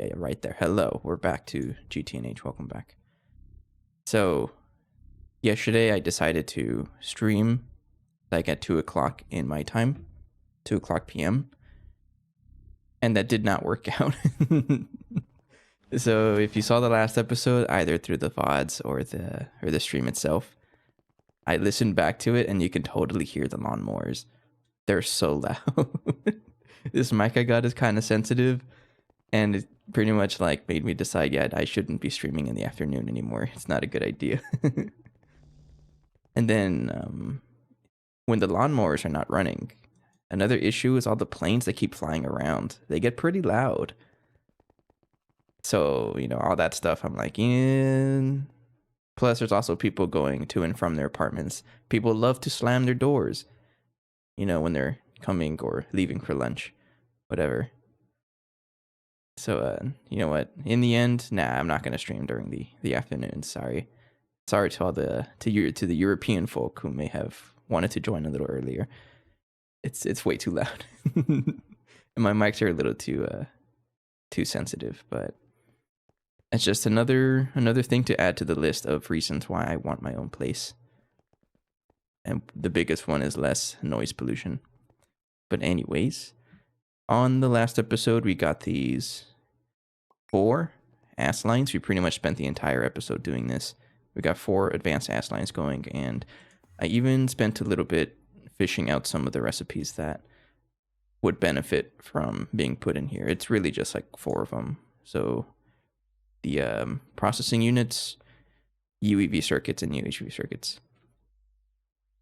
Yeah, right there. Hello, we're back to GTNH. Welcome back. So, yesterday I decided to stream like at 2 o'clock in my time, 2 o'clock p.m., and that did not work out. So, if you saw the last episode, either through the VODs or the stream itself, I listened back to it and you can totally hear the lawnmowers. They're so loud. This mic I got is kind of sensitive. And it pretty much like made me decide, yeah, I shouldn't be streaming in the afternoon anymore. It's not a good idea. And then when the lawnmowers are not running, another issue is all the planes that keep flying around. They get pretty loud. So, all that stuff, I'm like, Plus, there's also people going to and from their apartments. People love to slam their doors, when they're coming or leaving for lunch, whatever. So, you know what? In the end, I'm not going to stream during the afternoon. Sorry to all the European folk who may have wanted to join a little earlier. It's way too loud, and my mics are a little too sensitive. But it's just another thing to add to the list of reasons why I want my own place. And the biggest one is less noise pollution. But anyways, on the last episode, we got these 4 ass lines. We pretty much spent the entire episode doing this. We got 4 advanced ass lines going, and I even spent a little bit fishing out some of the recipes that would benefit from being put in here. It's really just like 4 of them. So the processing units, UEV circuits, and UHV circuits.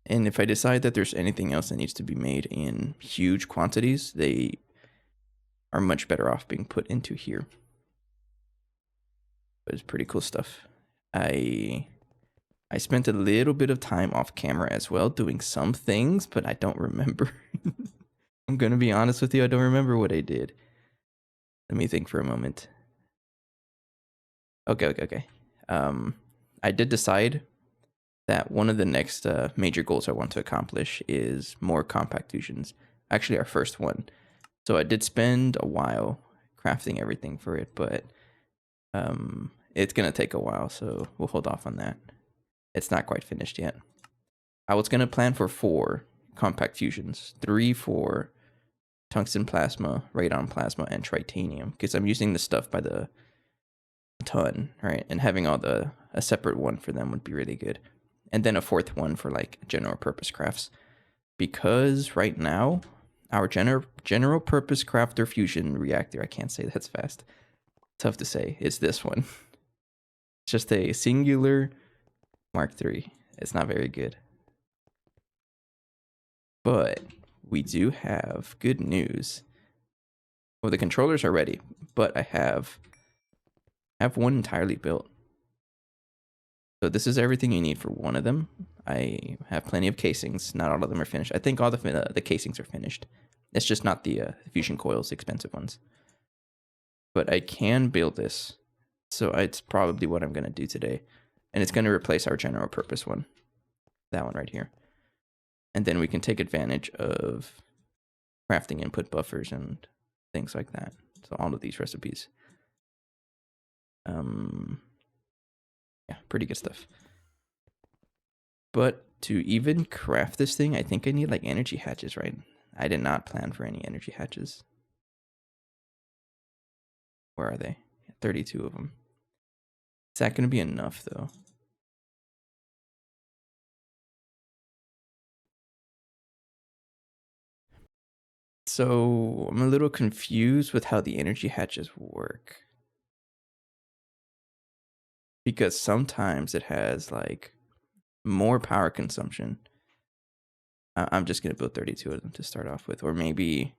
And if I decide that there's anything else that needs to be made in huge quantities, they are much better off being put into here. But it's pretty cool stuff. I spent a little bit of time off camera as well doing some things, but I don't remember. I'm going to be honest with you, I don't remember what I did. Let me think for a moment. Okay. I did decide that one of the next major goals I want to accomplish is more compact fusions. Actually, our first one. So I did spend a while crafting everything for it, but it's going to take a while, so we'll hold off on that. It's not quite finished yet. I was going to plan for 4 compact fusions, 3 for tungsten plasma, radon plasma, and tritanium, because I'm using this stuff by the ton, right? And having a separate one for them would be really good. And then a 4th one for like general purpose crafts, because right now our general purpose crafter fusion reactor, I can't say that's fast, tough to say, is this one. It's just a singular Mark III. It's not very good. But we do have good news. Well, the controllers are ready, but I have one entirely built. So this is everything you need for one of them. I have plenty of casings. Not all of them are finished. I think all the casings are finished. It's just not the fusion coils, expensive ones. But I can build this. So it's probably what I'm going to do today. And it's going to replace our general purpose one. That one right here. And then we can take advantage of crafting input buffers and things like that. So all of these recipes. Yeah, pretty good stuff. But to even craft this thing, I think I need like energy hatches, right? I did not plan for any energy hatches. Where are they? 32 of them. Is that going to be enough, though? So I'm a little confused with how the energy hatches work. Because sometimes it has like more power consumption. I'm just going to build 32 of them to start off with, or maybe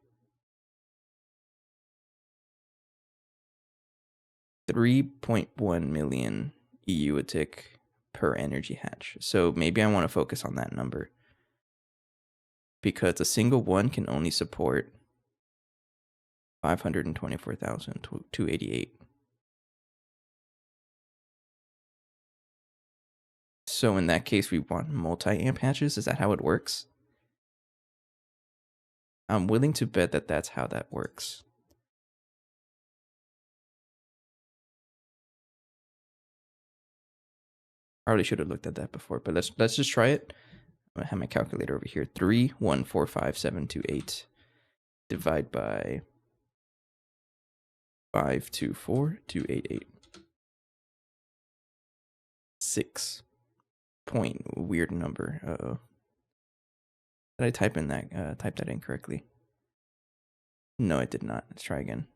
3.1 million EU a tick per energy hatch. So maybe I want to focus on that number, because a single one can only support 524,288. So in that case, we want multi-amp hatches. Is that how it works? I'm willing to bet that that's how that works. Probably should have looked at that before, but let's just try it. I have my calculator over here. 3,145,728 divide by 524,288. 6 point weird number. Uh-oh. Did I type that incorrectly? No, I did not. Let's try again.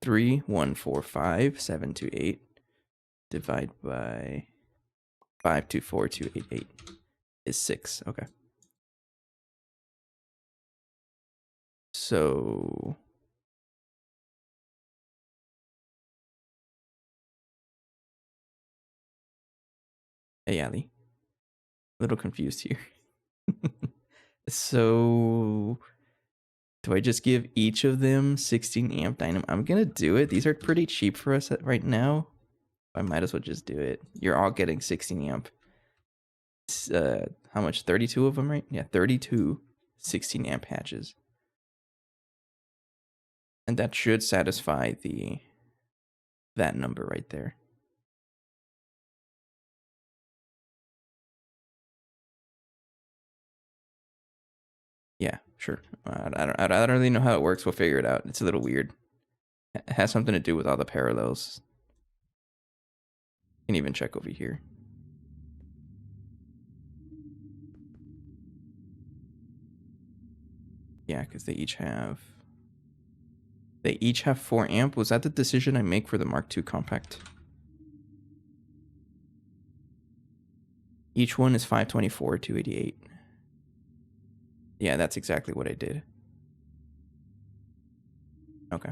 3,145,728 divide by 524,288 is 6. Okay. So hey, Ali. A little confused here. So do I just give each of them 16 amp dynamo? I'm gonna do it. These are pretty cheap for us right now. I might as well just do it. You're all getting 16 amp. How much? 32 of them, right? Yeah, 32 16 amp hatches. And that should satisfy that number right there. Yeah, sure. I don't really know how it works. We'll figure it out. It's a little weird. It has something to do with all the parallels. You can even check over here. Yeah, because they each have 4 amp. Was that the decision I make for the Mark II compact? Each one is 524, 288. Yeah, that's exactly what I did. Okay.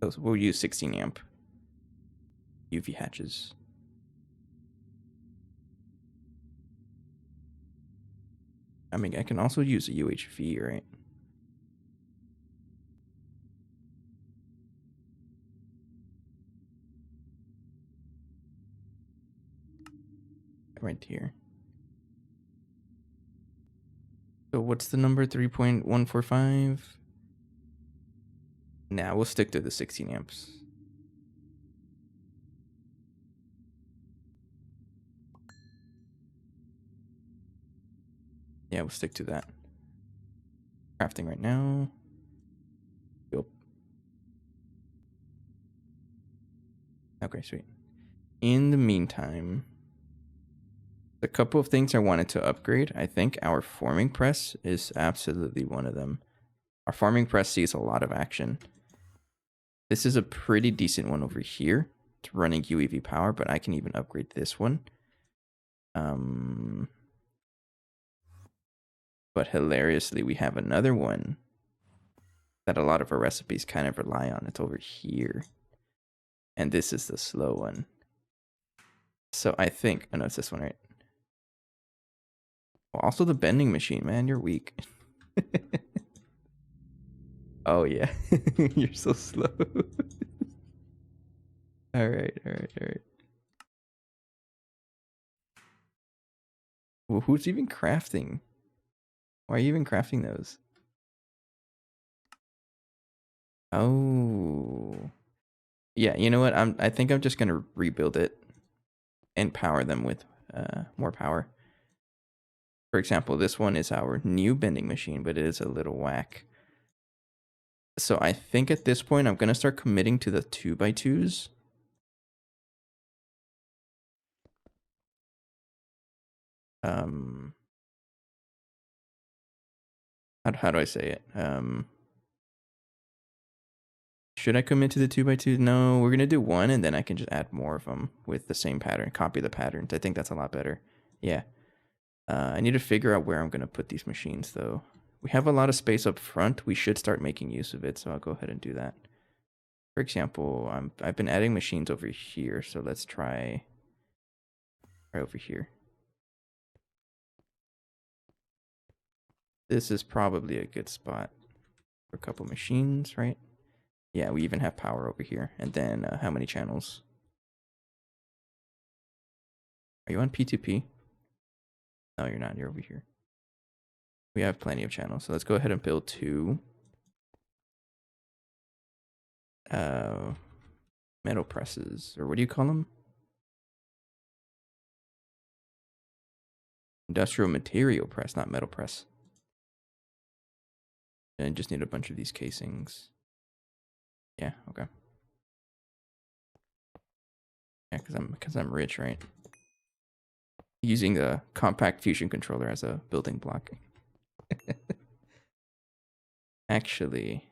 So we'll use 16 amp UV hatches. I mean, I can also use a UHV, right? Right here. So what's the number? 3.145? Nah, we'll stick to the 16 amps. Yeah, we'll stick to that. Crafting right now. Yep. Okay, sweet. In the meantime, a couple of things I wanted to upgrade. I think our forming press is absolutely one of them. Our forming press sees a lot of action. This is a pretty decent one over here. It's running UEV power, but I can even upgrade this one. But hilariously, we have another one that a lot of our recipes kind of rely on. It's over here. And this is the slow one. So I think, oh no, it's this one, right? Well, also the bending machine, man, you're weak. Oh yeah, you're so slow. All right. Well, who's even crafting? Why are you even crafting those? Oh, yeah. You know what? I think I'm just gonna rebuild it and power them with more power. For example, this one is our new bending machine, but it is a little whack. So I think at this point I'm gonna start committing to the 2x2s. How do I say it? Should I commit to the 2x2? No, we're gonna do one, and then I can just add more of them with the same pattern. Copy the patterns. I think that's a lot better. Yeah. I need to figure out where I'm gonna put these machines, though. We have a lot of space up front. We should start making use of it, so I'll go ahead and do that. For example, I've been adding machines over here, so let's try right over here. This is probably a good spot for a couple machines, right? Yeah, we even have power over here. And then how many channels? Are you on P2P? No, you're not. You're over here. We have plenty of channels. So let's go ahead and build 2 metal presses. Or what do you call them? Industrial material press, not metal press. And I just need a bunch of these casings. Yeah, okay. Yeah, because I'm rich, right? Using the compact fusion controller as a building block. Actually,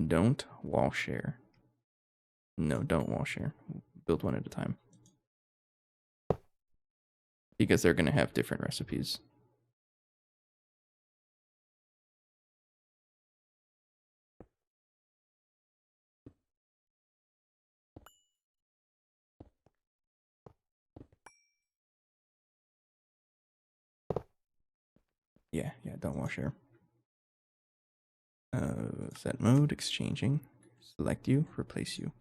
don't wall share. No, don't wall share. Build one at a time. Because they're going to have different recipes. Yeah, don't wall share. Set mode, exchanging. Select you, replace you.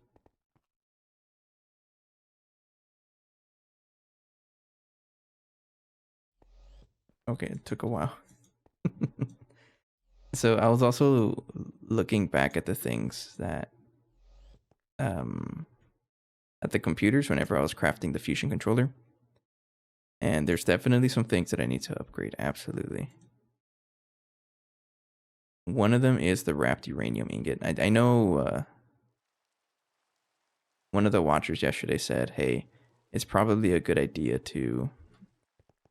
Okay, it took a while. So I was also looking back at the things that at the computers whenever I was crafting the fusion controller. And there's definitely some things that I need to upgrade, absolutely. One of them is the wrapped uranium ingot. I know one of the watchers yesterday said, hey, it's probably a good idea to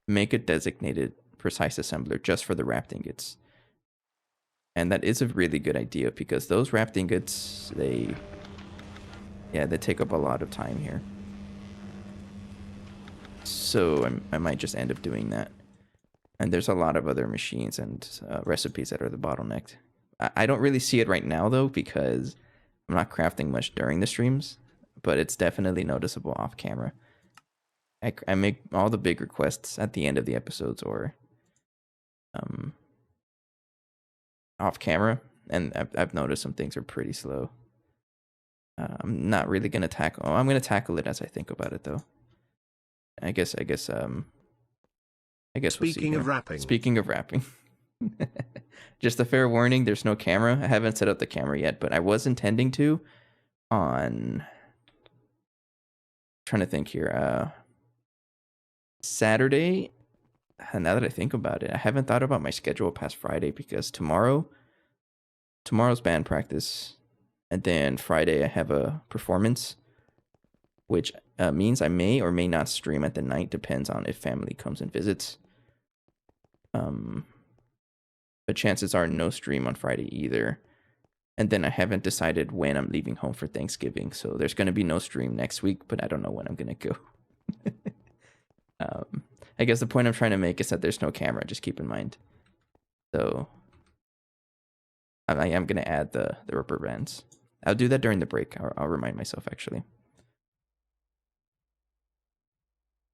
make a designated precise assembler just for the wrapped ingots. And that is a really good idea because those wrapped ingots, they take up a lot of time here. So I might just end up doing that. And there's a lot of other machines and recipes that are the bottlenecked. I don't really see it right now, though, because I'm not crafting much during the streams. But it's definitely noticeable off camera. I make all the big requests at the end of the episodes or off camera. And I've noticed some things are pretty slow. I'm not really going to tackle... Oh, I'm going to tackle it as I think about it, though. I guess we'll see. Speaking of rapping. Speaking of rapping. Just a fair warning, there's no camera. I haven't set up the camera yet, but I was intending to on... trying to think here. Saturday, now that I think about it, I haven't thought about my schedule past Friday because tomorrow's band practice, and then Friday I have a performance, which means I may or may not stream at the night, depends on if family comes and visits. But chances are no stream on Friday either. And then I haven't decided when I'm leaving home for Thanksgiving, so there's going to be no stream next week, but I don't know when I'm going to go. I guess the point I'm trying to make is that there's no camera, just keep in mind. So I am going to add the rubber bands. I'll do that during the break. I'll remind myself, actually.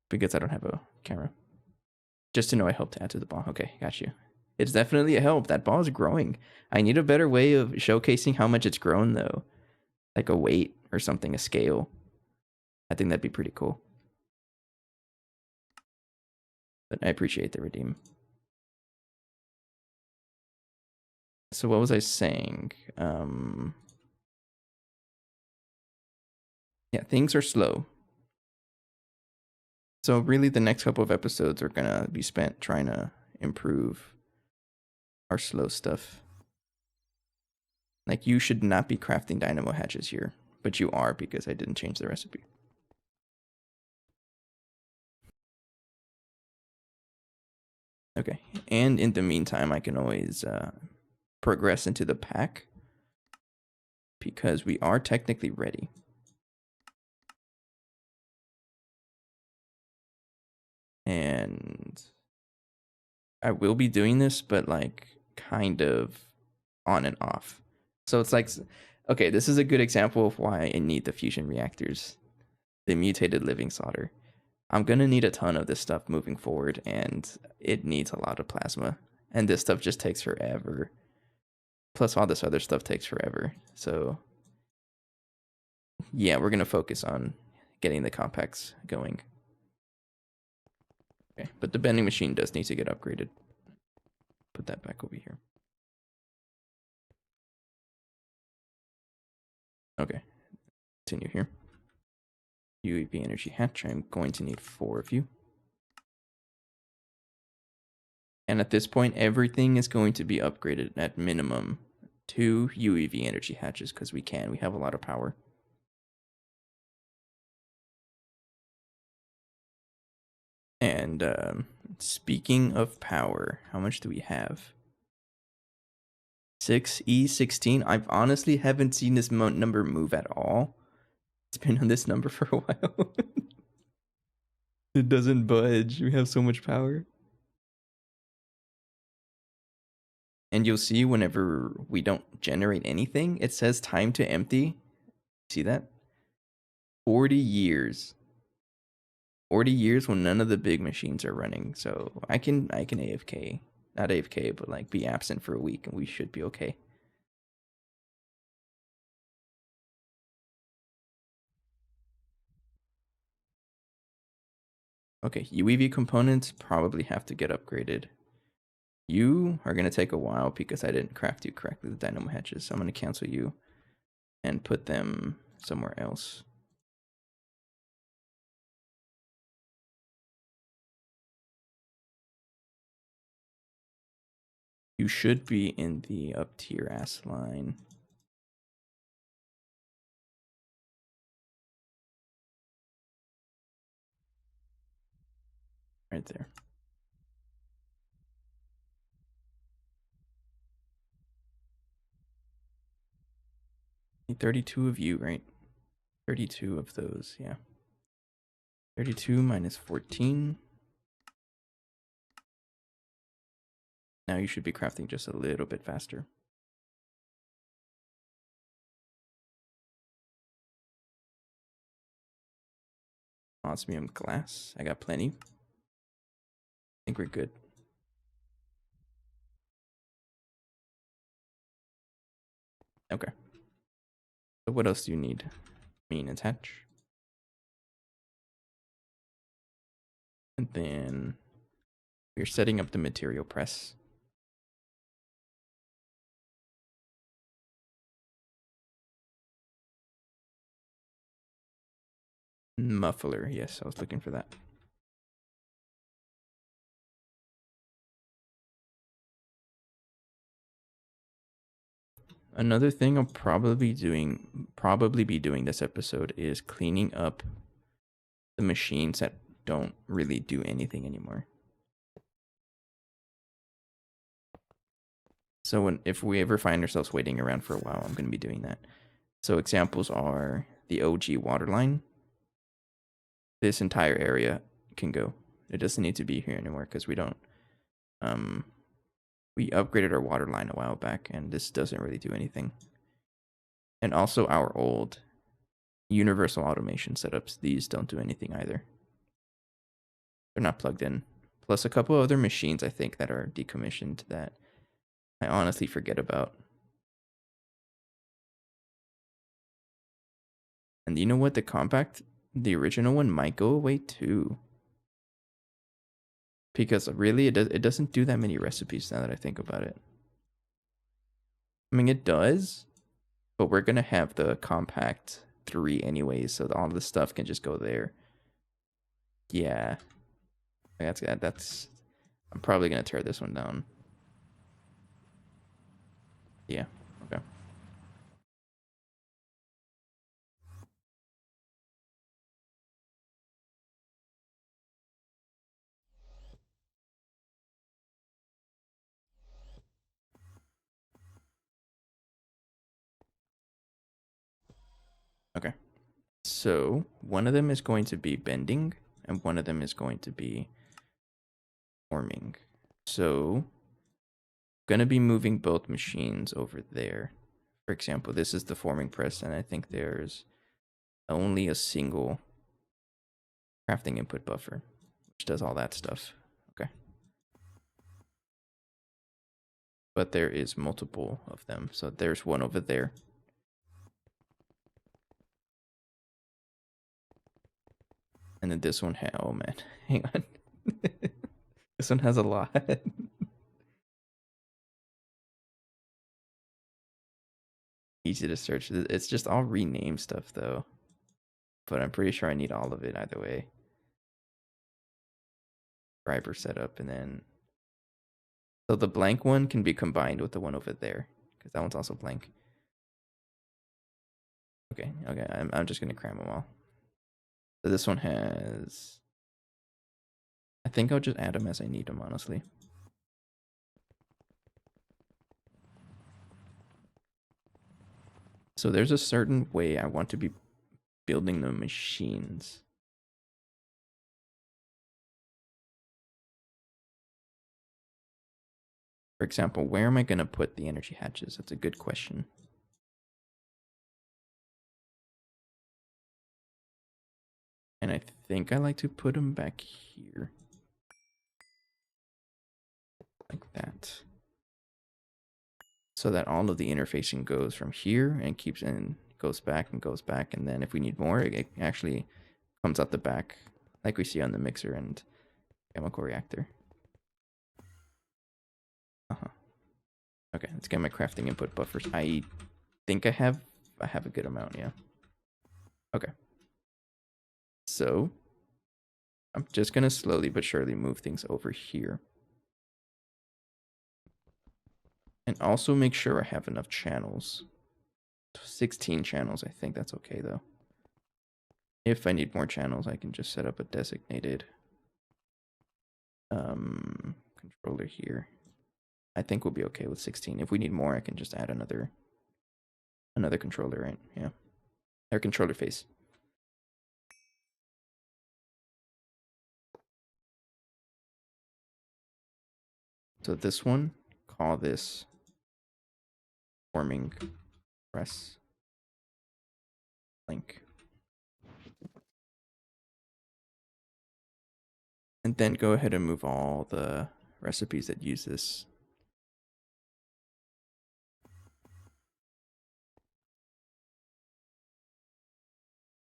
Because I don't have a camera. Just to know I helped to add to the ball. Okay, got you. It's definitely a help. That ball is growing. I need a better way of showcasing how much it's grown, though. Like a weight or something, a scale. I think that'd be pretty cool. But I appreciate the redeem. So what was I saying? Yeah, things are slow. So really the next couple of episodes are going to be spent trying to improve our slow stuff. Like, you should not be crafting dynamo hatches here, but you are because I didn't change the recipe. Okay, and in the meantime, I can always progress into the pack because we are technically ready. And I will be doing this, but like kind of on and off. So it's like, okay, this is a good example of why I need the fusion reactors, the mutated living solder. I'm going to need a ton of this stuff moving forward, and it needs a lot of plasma. And this stuff just takes forever. Plus all this other stuff takes forever. So yeah, we're going to focus on getting the compacts going. Okay, but the bending machine does need to get upgraded. Put that back over here. Okay, continue here. UAV energy hatch. I'm going to need 4 of you. And at this point, everything is going to be upgraded at minimum 2 UAV energy hatches because we can. We have a lot of power. And speaking of power, how much do we have? 6E16. I honestly haven't seen this number move at all. It's been on this number for a while. It doesn't budge. We have so much power. And you'll see whenever we don't generate anything, it says time to empty. See that? 40 years. 40 years when none of the big machines are running. So I can AFK. Not AFK, but like be absent for a week and we should be okay. Okay, UEV components probably have to get upgraded. You are going to take a while because I didn't craft you correctly, the dynamo hatches. So I'm going to cancel you and put them somewhere else. You should be in the up tier ass line. Right there. 32 of you, right? 32 of those, yeah. 32 minus 14. Now you should be crafting just a little bit faster. Osmium glass. I got plenty. I think we're good. Okay. So what else do you need? Mean attach. And then we're setting up the material press. Muffler. Yes, I was looking for that. Another thing I'll probably be doing this episode is cleaning up the machines that don't really do anything anymore. So if we ever find ourselves waiting around for a while, I'm going to be doing that. So examples are the OG water line. This entire area can go. It doesn't need to be here anymore because we don't. We upgraded our water line a while back, and this doesn't really do anything. And also our old universal automation setups. These don't do anything either. They're not plugged in. Plus a couple other machines, I think, that are decommissioned that I honestly forget about. And you know what? The compact, the original one, might go away too. Because really, it doesn't do that many recipes now that I think about it. I mean, it does, but we're going to have the compact 3 anyways, so all this stuff can just go there. Yeah. That's I'm probably going to tear this one down. Yeah, okay. Okay. So one of them is going to be bending, and one of them is going to be forming. So I'm gonna be moving both machines over there. For example, this is the forming press, and I think there's only a single crafting input buffer, which does all that stuff. Okay. But there is multiple of them, so there's one over there. And then this one oh man, hang on. This one has a lot. Easy to search. It's just all rename stuff though. but I'm pretty sure I need all of it either way. Driver setup, and then so the blank one can be combined with the one over there because that one's also blank. Okay, I'm just gonna cram them all. So this one has. I think I'll just add them as I need them, honestly. So there's a certain way I want to be building the machines. For example, where am I going to put the energy hatches? That's a good question. And I think I like to put them back here. Like that. So that all of the interfacing goes from here and keeps in, goes back and goes back. And then if we need more, it actually comes out the back like we see on the mixer and chemical reactor. Okay, let's get my crafting input buffers. I think I have a good amount, yeah. Okay. So I'm just gonna slowly but surely move things over here. And also make sure I have enough channels. 16 channels, I think that's okay though. If I need more channels, I can just set up a designated controller here. I think we'll be okay with 16. If we need more, I can just add another controller, right? Yeah. Or controller face. So this one, call this forming press link. And then go ahead and move all the recipes that use this.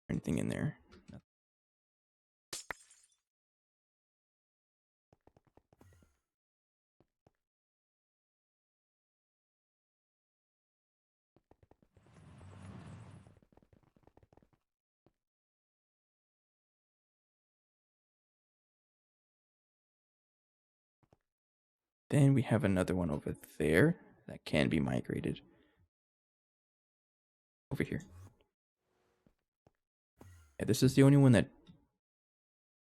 Anything in there? Then we have another one over there that can be migrated. Over here. Yeah, this is the only one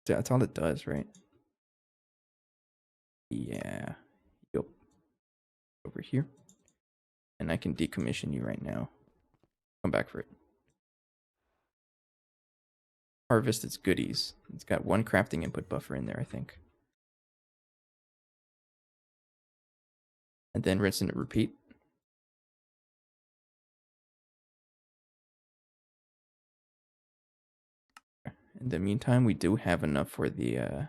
that's all it does, right? Yeah. Yup. Over here. And I can decommission you right now. Come back for it. Harvest its goodies. It's got one crafting input buffer in there, I think. And then rinse and repeat. In the meantime, we do have enough for the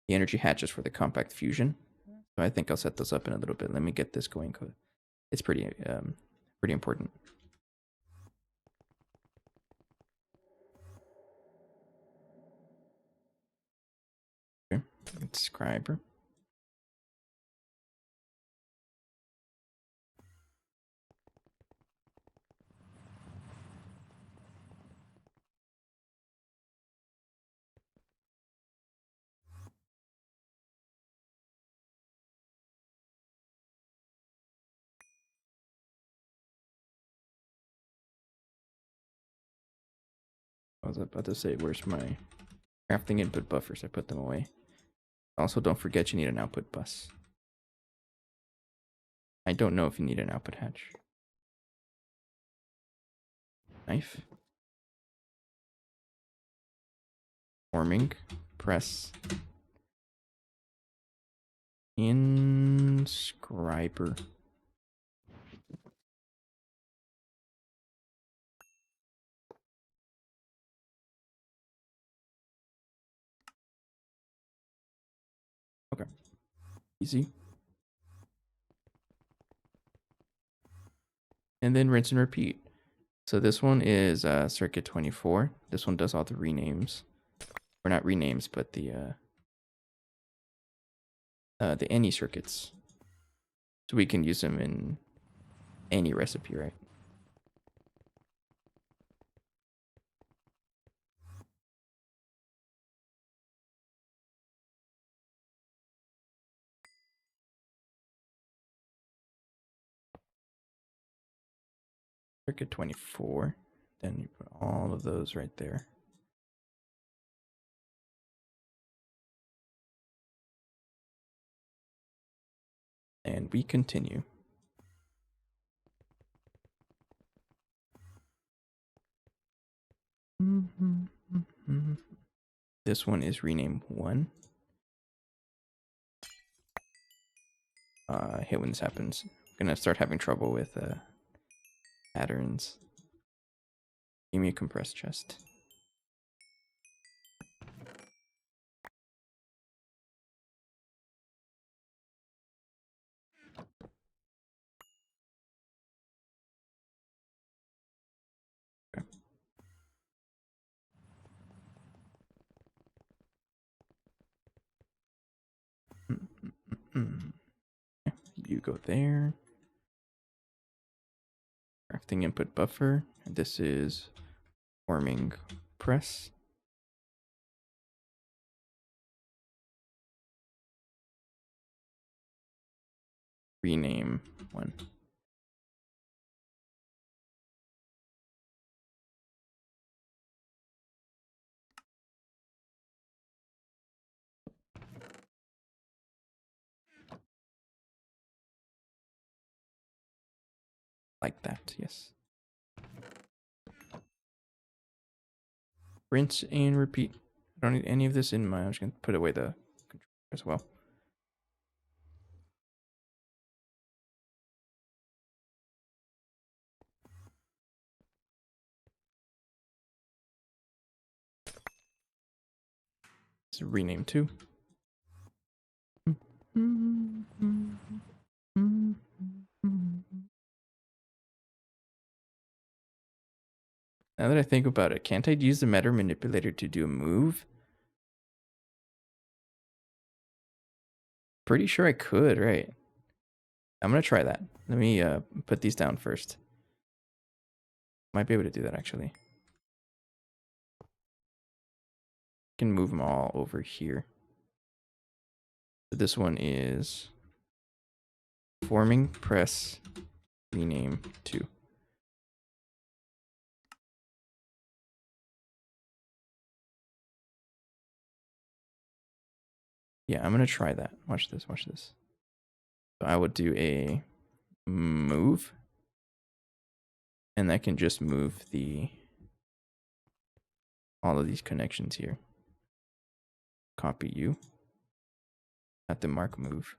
energy hatches for the compact fusion. So I think I'll set those up in a little bit. Let me get this going. It's pretty important. Okay. Subscriber. I was about to say, where's my crafting input buffers? I put them away. Also, don't forget you need an output bus. I don't know if you need an output hatch. Knife. Forming. Press. Inscriber. Okay. Easy. And then rinse and repeat. So this one is circuit 24. This one does all the renames. Or not renames, but the any circuits. So we can use them in any recipe, right? Circuit 24. Then you put all of those right there. And we continue. This one is rename 1. I hate when this happens. I'm gonna start having trouble with patterns. Give me a compressed chest. Okay. You go there. Crafting input buffer. This is forming press. Rename 1. Like that, yes. Rinse and repeat. I don't need any of this in my. I'm just gonna put away the controller as well. Let's rename 2. Now that I think about it, can't I use the matter manipulator to do a move? Pretty sure I could, right? I'm gonna try that. Let me put these down first. Might be able to do that actually. Can move them all over here. So this one is forming press rename 2. Yeah, I'm gonna try that. Watch this, watch this. So I would do a move, and that can just move all of these connections here. Copy you. At the mark move.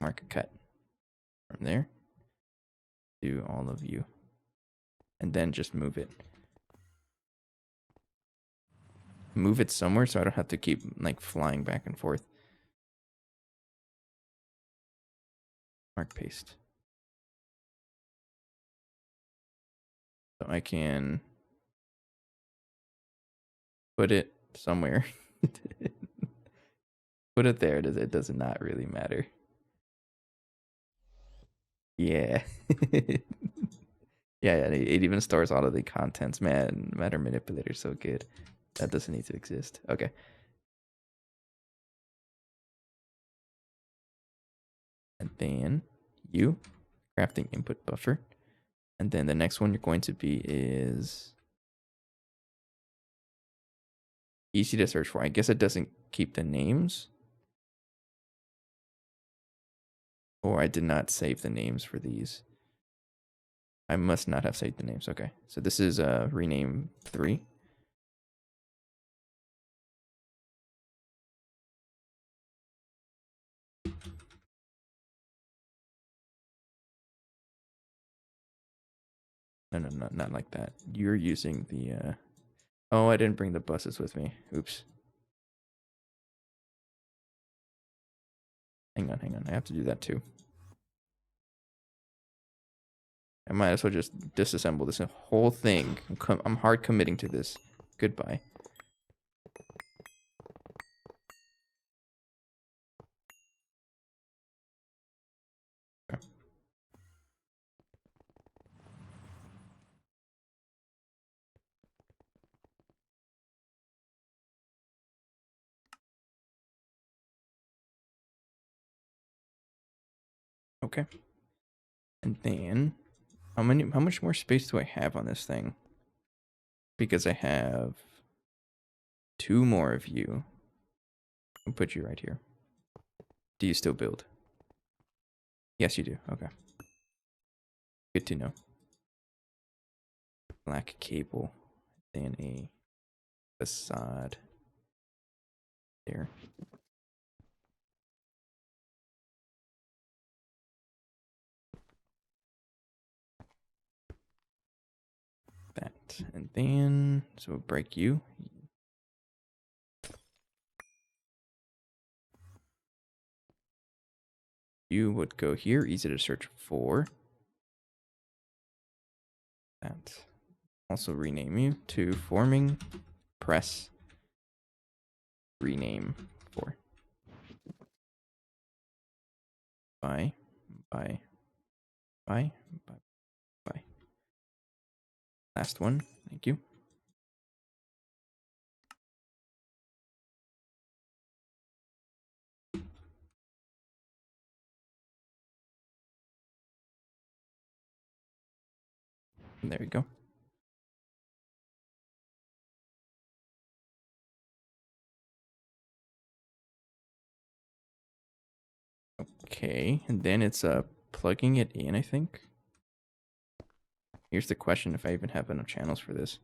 Mark cut. From there. Do all of you. And then just move it. Move it somewhere so I don't have to keep like flying back and forth. Mark paste. So I can put it somewhere. Put it there. It does not really matter. Yeah. Yeah, it even stores all of the contents. Man, matter manipulator so good. That doesn't need to exist. Okay. And then you crafting input buffer. And then the next one you're going to be is easy to search for. I guess it doesn't keep the names. Or I did not save the names for these. I must not have saved the names. Okay. So this is rename 3. No, not like that. You're using the oh, I didn't bring the buses with me. Oops. Hang on. I have to do that too. I might as well just disassemble this whole thing. I'm hard committing to this. Goodbye. Okay. Okay. And then How much more space do I have on this thing? Because I have 2 more of you. I'll put you right here. Do you still build? Yes, you do. Okay. Good to know. Black cable. Then a facade. There. That. And then, so we'll break you. You would go here. Easy to search for. That. Also rename you to forming press rename for. Bye. Bye. Bye. Bye. Bye. Last one. Thank you. And there we go. Okay, and then it's plugging it in, I think. Here's the question, if I even have enough channels for this.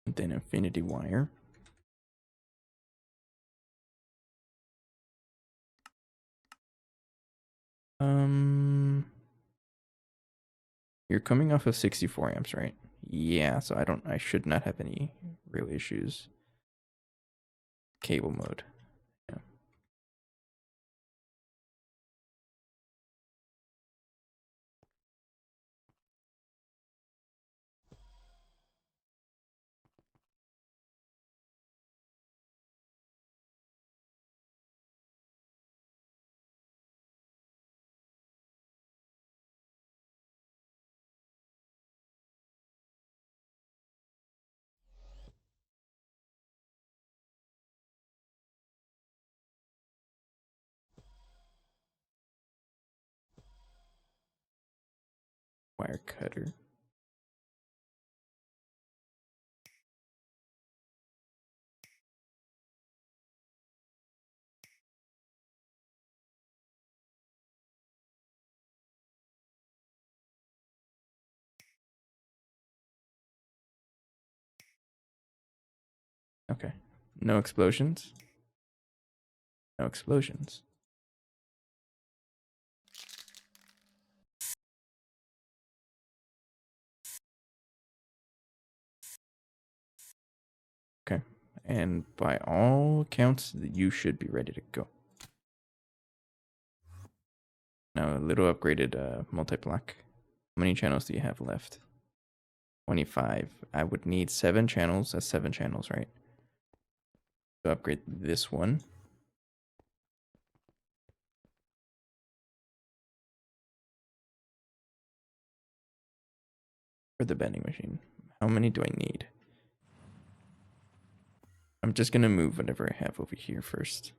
And then infinity wire. You're coming off of 64 amps, right? Yeah, so I should not have any real issues. Cable mode. Yeah. Wire cutter. Okay. No explosions. No explosions. Okay. And by all accounts, you should be ready to go. Now a little upgraded multi-block. How many channels do you have left? 25. I would need 7 channels. That's 7 channels, right? So upgrade this one. For the bending machine. How many do I need? I'm just going to move whatever I have over here first.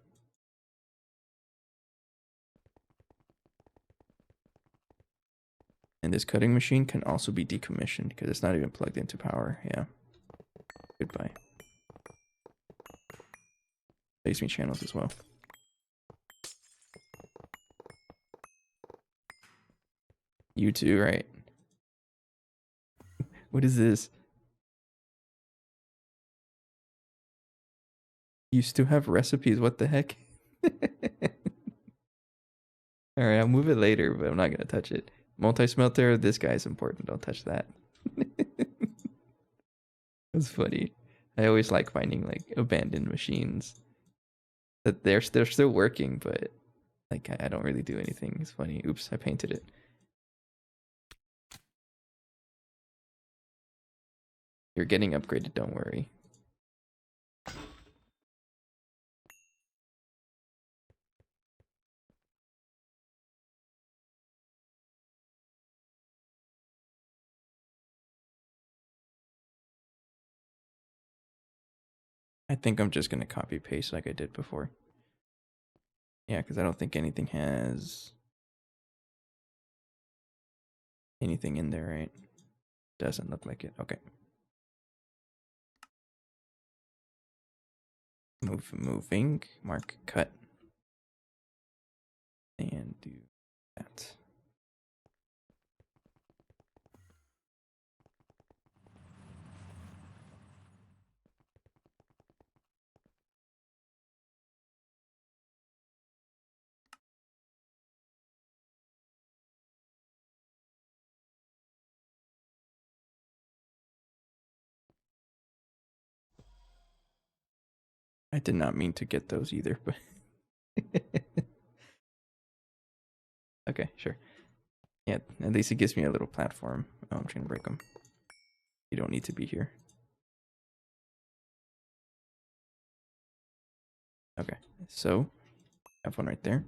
And this cutting machine can also be decommissioned because it's not even plugged into power. Yeah. Goodbye. Face me channels as well. You too, right? What is this? You still have recipes? What the heck? Alright, I'll move it later, but I'm not gonna touch it. Multi-smelter, this guy's important. Don't touch that. That's funny. I always like finding like abandoned machines. That they're still working, but like I don't really do anything. It's funny. Oops, I painted it. You're getting upgraded, don't worry. I think I'm just going to copy paste like I did before. Yeah, because I don't think anything has anything in there, right? Doesn't look like it. Okay. Moving, mark cut, and do that. I did not mean to get those either, but okay, sure. Yeah, at least it gives me a little platform. Oh, I'm trying to break them. You don't need to be here. Okay, so I have one right there.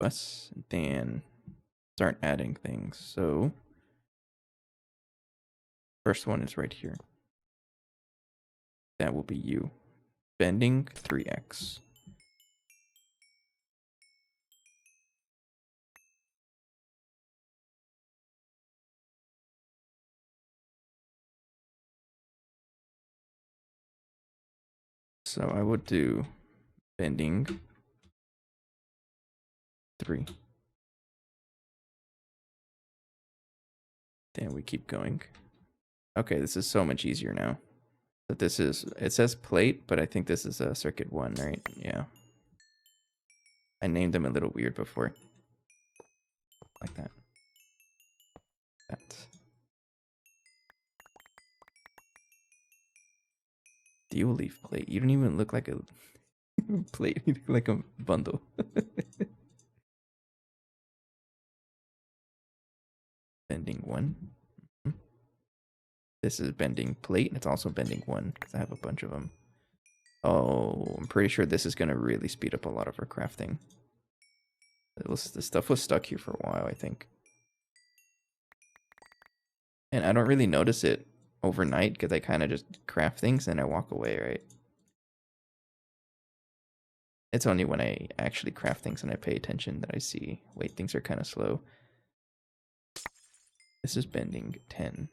Bus, then start adding things. So first one is right here. That will be you. Bending 3x. So I would do bending 3. Then we keep going. Okay, this is so much easier now. But this is, it says plate, but I think this is a circuit 1, right? Yeah. I named them a little weird before. Like that. That. Dual leaf plate. You don't even look like a plate. You look like a bundle. Bending 1. This is bending plate. It's also bending 1 because I have a bunch of them. Oh, I'm pretty sure this is going to really speed up a lot of our crafting. The stuff was stuck here for a while, I think. And I don't really notice it overnight because I kind of just craft things and I walk away, right? It's only when I actually craft things and I pay attention that I see, wait, things are kind of slow. This is bending 10.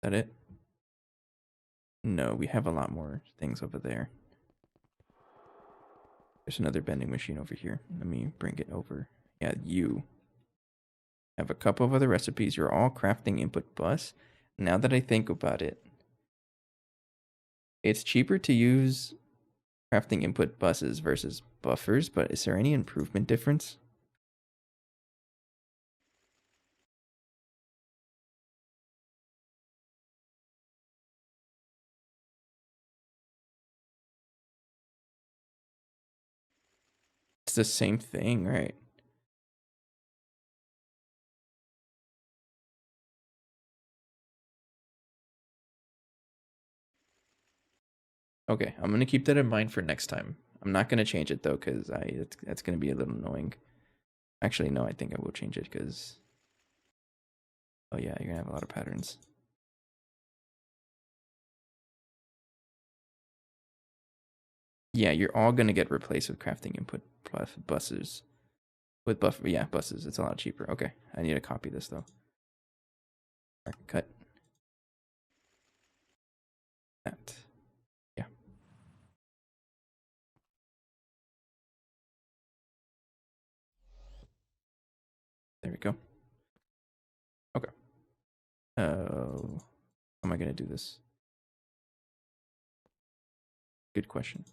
Is that it? No, we have a lot more things over there. There's another bending machine over here. Let me bring it over. Yeah, you have a couple of other recipes. You're all crafting input bus. Now that I think about it, it's cheaper to use crafting input buses versus buffers, but is there any improvement difference? It's the same thing, right? Okay, I'm gonna keep that in mind for next time. I'm not gonna change it though, because that's gonna be a little annoying. Actually, no, I think I will change it because, oh yeah, you're gonna have a lot of patterns. Yeah, you're all gonna get replaced with crafting input plus buses. With buffer, yeah, buses. It's a lot cheaper. Okay, I need to copy this though. Cut that. Yeah. There we go. Okay. How am I gonna do this? Good question.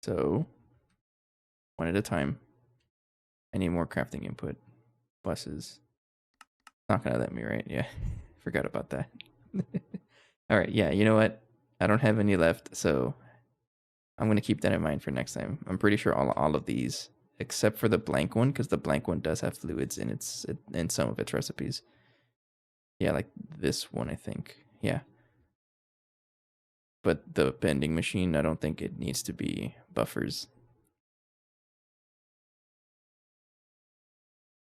So, one at a time. I need more crafting input. Buses. Not gonna let me, right? Yeah. Forgot about that. All right. Yeah. You know what? I don't have any left, so I'm gonna keep that in mind for next time. I'm pretty sure all of these except for the blank one, because the blank one does have fluids in some of its recipes. Yeah, like this one, I think. Yeah. But the bending machine, I don't think it needs to be buffers.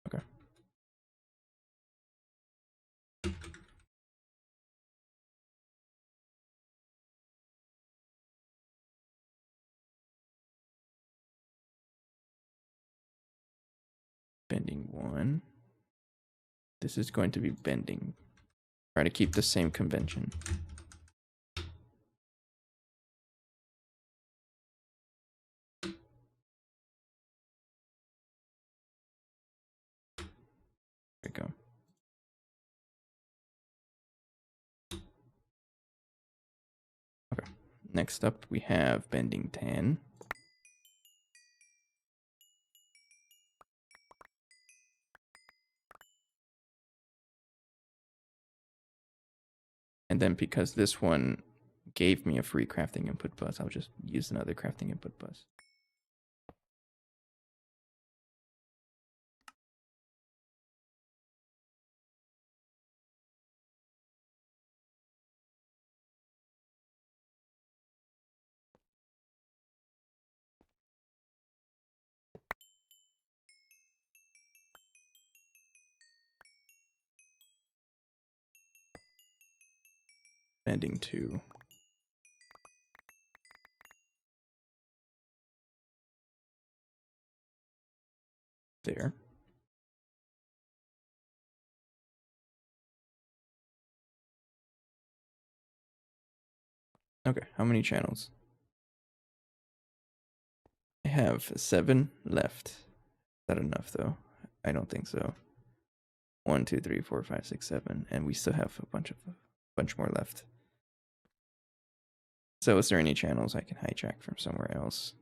Okay. Bending 1. This is going to be bending. Try to keep the same convention. There we go. Okay. Next up, we have bending 10. And then because this one gave me a free crafting input bus, I'll just use another crafting input bus. Bending 2. There. Okay, how many channels? I have 7 left. Is that enough though? I don't think so. 1, 2, 3, 4, 5, 6, 7, and we still have a bunch more left. So is there any channels I can hijack from somewhere else?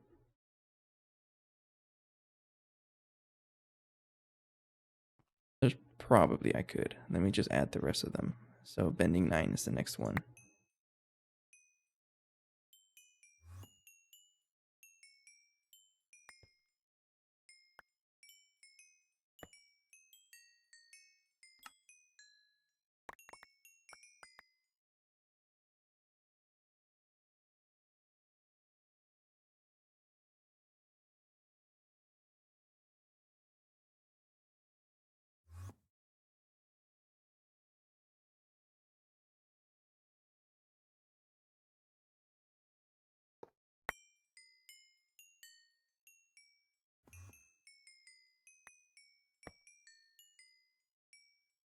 There's probably I could. Let me just add the rest of them. So bending 9 is the next one.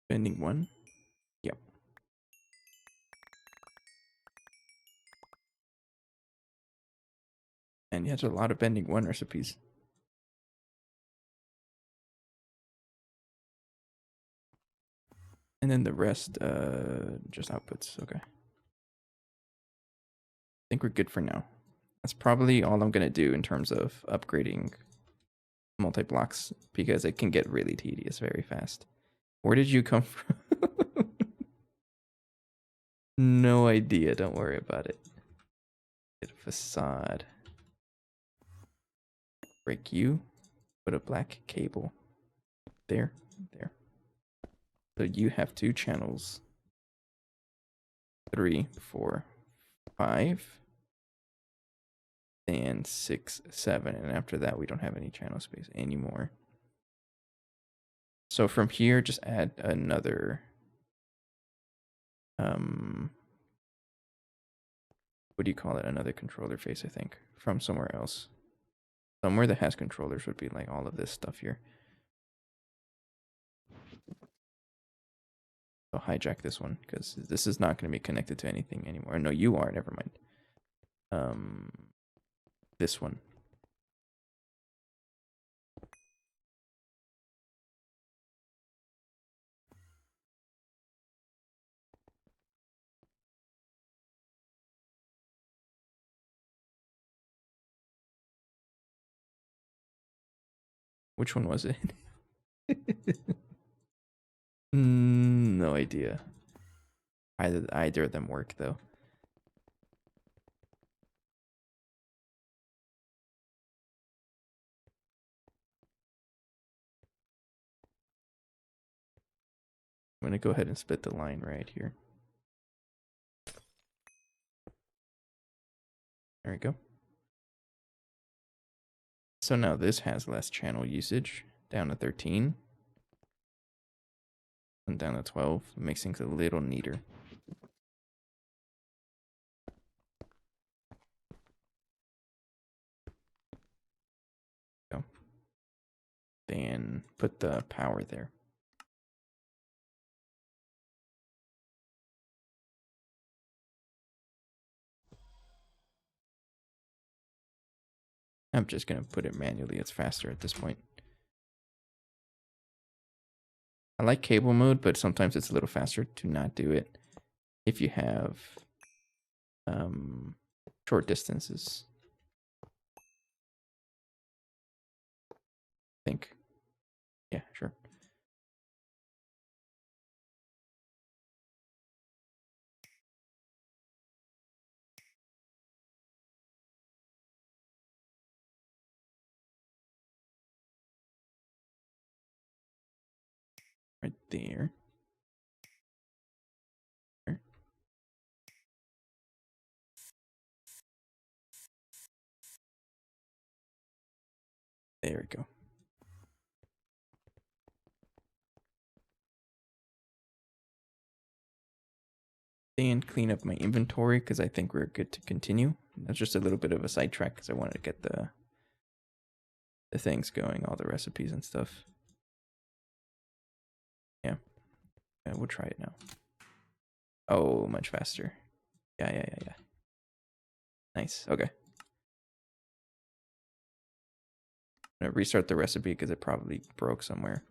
Bending 1. Yep. And yeah, there's a lot of bending 1 recipes. And then the rest, just outputs. Okay. I think we're good for now. That's probably all I'm going to do in terms of upgrading multi-blocks, because it can get really tedious very fast. Where did you come from? No idea. Don't worry about it. Get a facade. Break you. Put a black cable. There. There. So you have 2 channels. 3, 4, 5. And 6, 7. And after that, we don't have any channel space anymore. So from here, just add another... what do you call it? Another controller face, I think, from somewhere else. Somewhere that has controllers would be like all of this stuff here. So hijack this one, because this is not going to be connected to anything anymore. No, you are. Never mind. This one. Which one was it? No idea. Either of them work though. I'm gonna go ahead and split the line right here. There we go. So now this has less channel usage, down to 13. And down to 12. It makes things a little neater. Go. Then put the power there. I'm just going to put it manually. It's faster at this point. I like cable mode, but sometimes it's a little faster to not do it if you have short distances. I think. Yeah, sure. Right there. There we go. And clean up my inventory because I think we're good to continue. That's just a little bit of a sidetrack because I wanted to get the things going, all the recipes and stuff. Yeah. We'll try it now. Oh, much faster. Yeah. Nice. Okay. I'm gonna restart the recipe because it probably broke somewhere.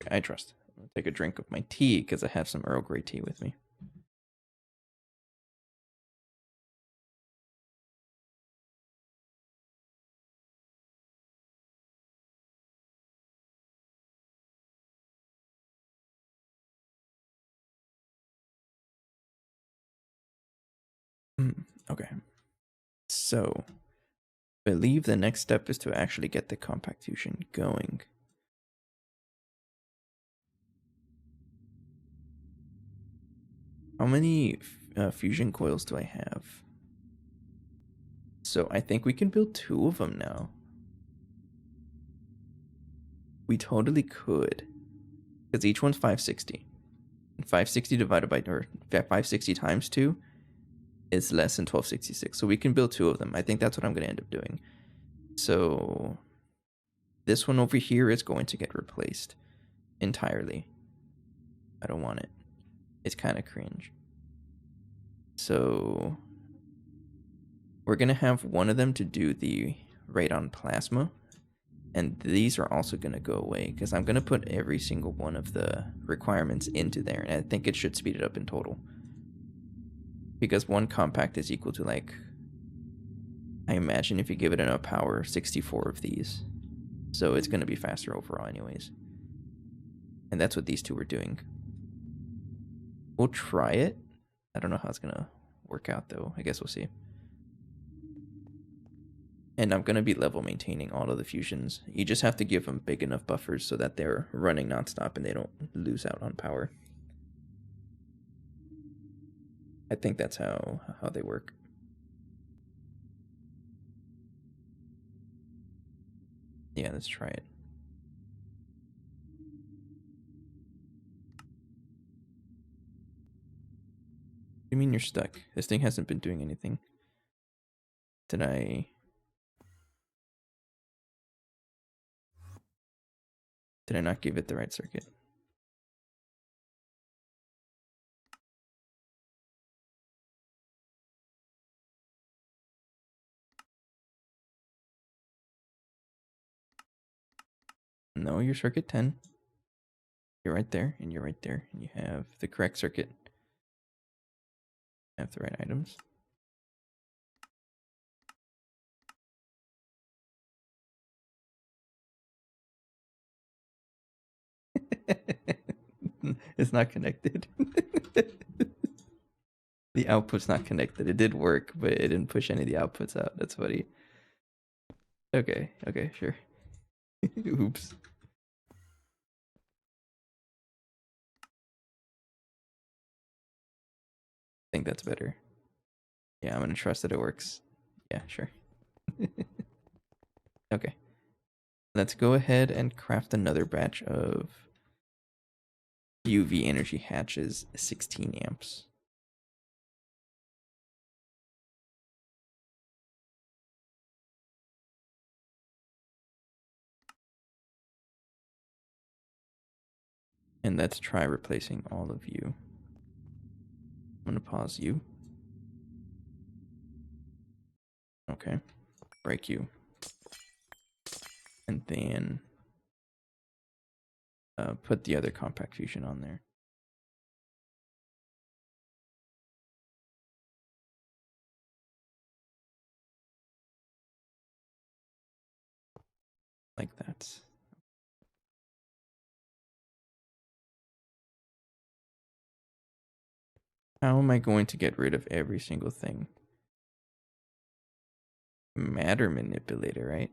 I trust. I'll take a drink of my tea because I have some Earl Grey tea with me. Okay. So, I believe the next step is to actually get the compact fusion going. How many fusion coils do I have? So I think we can build 2 of them now. We totally could. Because each one's 560. And 560 divided by, or 560 times 2 is less than 1266. So we can build 2 of them. I think that's what I'm going to end up doing. So this one over here is going to get replaced entirely. I don't want it. It's kind of cringe. So we're going to have one of them to do the radon plasma. And these are also going to go away because I'm going to put every single one of the requirements into there. And I think it should speed it up in total. Because one compact is equal to, like, I imagine if you give it enough power, 64 of these. So it's going to be faster overall anyways. And that's what these 2 are doing. We'll try it. I don't know how it's going to work out though. I guess we'll see. And I'm going to be level maintaining all of the fusions. You just have to give them big enough buffers so that they're running nonstop and they don't lose out on power. I think that's how they work. Yeah, let's try it. What do you mean you're stuck? This thing hasn't been doing anything. Did I not give it the right circuit? No, you're circuit 10. You're right there, and you're right there, and you have the correct circuit. Have the right items. It's not connected. The output's not connected. It did work, but it didn't push any of the outputs out. That's funny. Okay, sure. Oops. I think that's better. Yeah, I'm gonna trust that it works. Yeah, sure. Okay. Let's go ahead and craft another batch of UV energy hatches, 16 amps. And let's try replacing all of you. I'm gonna pause you. Okay. Break you. And then put the other compact fusion on there. Like that. How am I going to get rid of every single thing? Matter manipulator, right?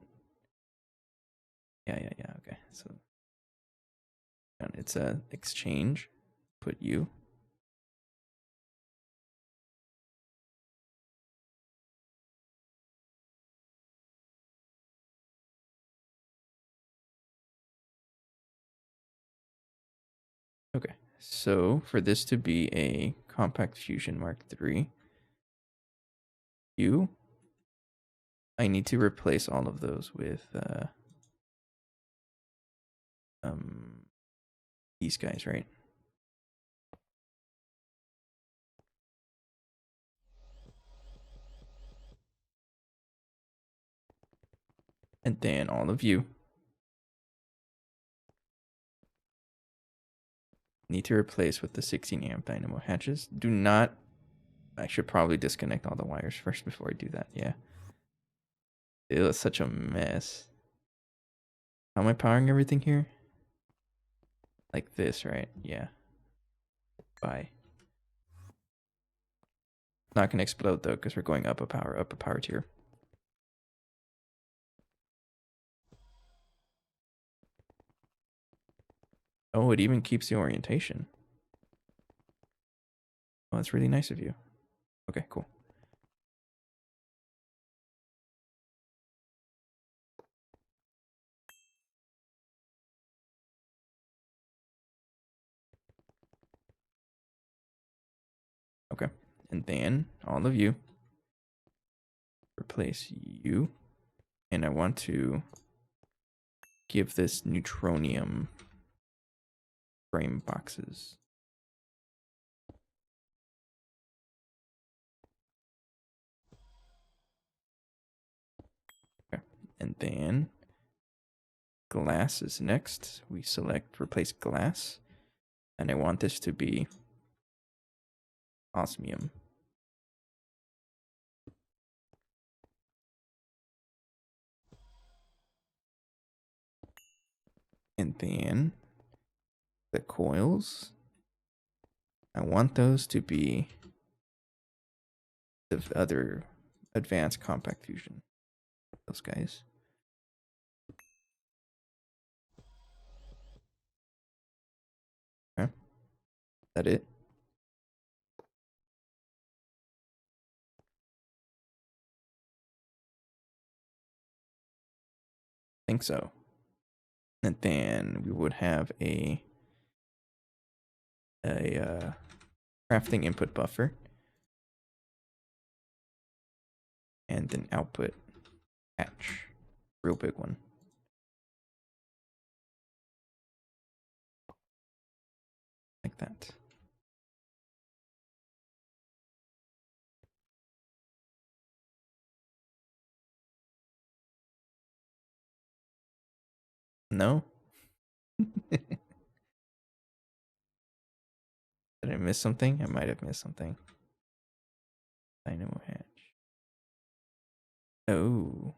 Yeah, okay. So it's a exchange. Put you. Okay, so for this to be a compact fusion Mark III, I need to replace all of those with these guys, right? And then all of you need to replace with the 16 amp dynamo hatches. Do not, I should probably disconnect all the wires first before I do that. Yeah. It was such a mess. How am I powering everything here? Like this, right? Yeah. Bye. Not gonna explode though, because we're going up a power tier. Oh, it even keeps the orientation. Oh, that's really nice of you. Okay, cool. Okay, and then all of you replace you, and I want to give this neutronium frame boxes. Okay, and then glass is next. We select replace glass, and I want this to be osmium. And then the coils, I want those to be the other advanced compact fusion. Those guys. Okay. Is that it? I think so. And then we would have a crafting input buffer and an output hatch, real big one. Like that. No? Did I miss something? I might have missed something. Dynamo hatch. Oh.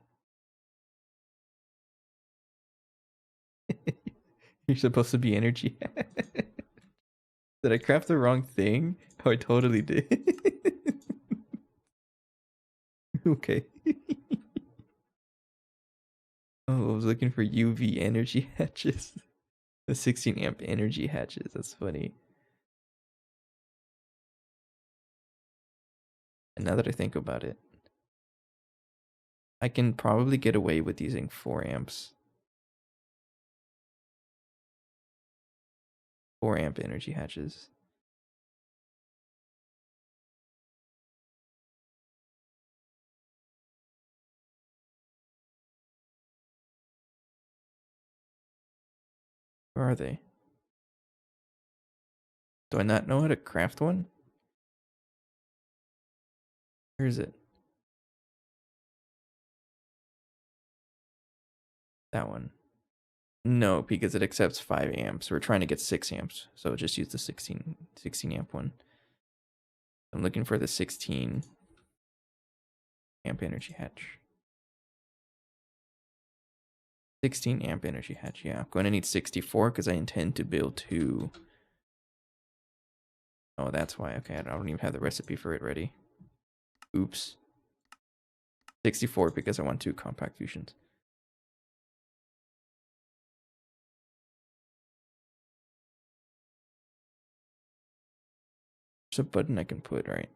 You're supposed to be energy. Did I craft the wrong thing? Oh, I totally did. Okay. Oh, I was looking for UV energy hatches. The 16 amp energy hatches. That's funny. And now that I think about it, I can probably get away with using 4 amps. 4 amp energy hatches. Where are they? Do I not know how to craft one? Where is it? That one. No, because it accepts 5 amps. We're trying to get 6 amps. So just use the 16 amp one. I'm looking for the 16 amp energy hatch. 16 amp energy hatch, yeah. I'm going to need 64 because I intend to build 2. Oh, that's why. Okay, I don't even have the recipe for it ready. Oops. 64 because I want 2 compact fusions. There's a button I can put, right?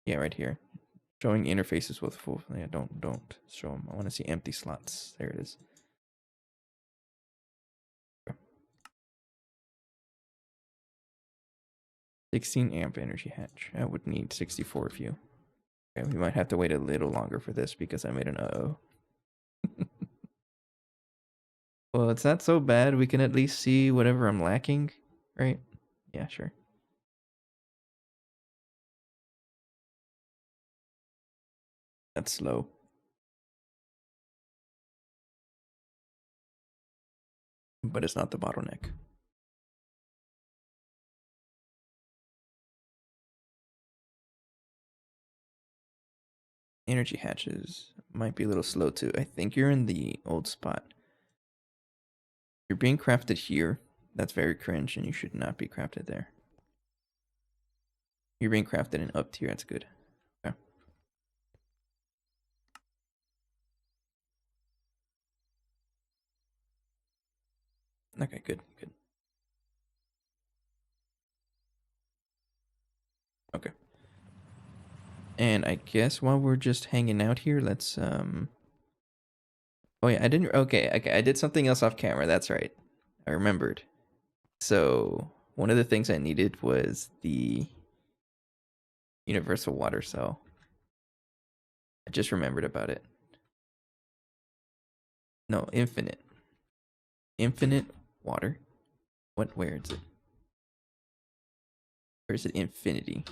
Yeah, right here. Showing interfaces with full. Yeah, don't show them. I want to see empty slots. There it is. 16 amp energy hatch. I would need 64 of you. Okay, we might have to wait a little longer for this because I made an uh-oh. Well, it's not so bad. We can at least see whatever I'm lacking, right? Yeah, sure. That's slow. But it's not the bottleneck. Energy hatches might be a little slow too. I think you're in the old spot. You're being crafted here. That's very cringe and you should not be crafted there. You're being crafted in up tier. That's good. Okay. Okay, good. Okay. And I guess while we're just hanging out here, let's oh yeah, I didn't okay, I did something else off camera. That's right. I remembered. So, one of the things I needed was the universal water cell. I just remembered about it. No, infinite. Infinite water. Where is it? Or is it infinity?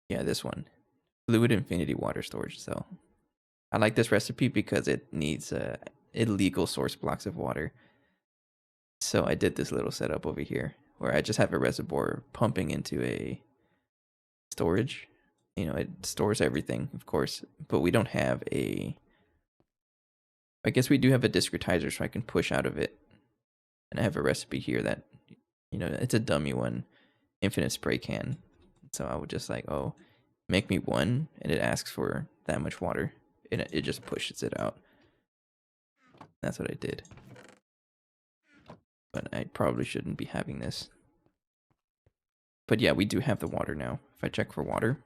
Yeah, this one. Fluid infinity water storage cell. I like this recipe because it needs illegal source blocks of water. So I did this little setup over here where I just have a reservoir pumping into a storage. You know, it stores everything, of course, but we don't have a... I guess we do have a discretizer so I can push out of it. And I have a recipe here that, you know, it's a dummy one, infinite spray can. So I would just like, oh, make me 1, and it asks for that much water. And it just pushes it out. That's what I did. But I probably shouldn't be having this. But yeah, we do have the water now. If I check for water,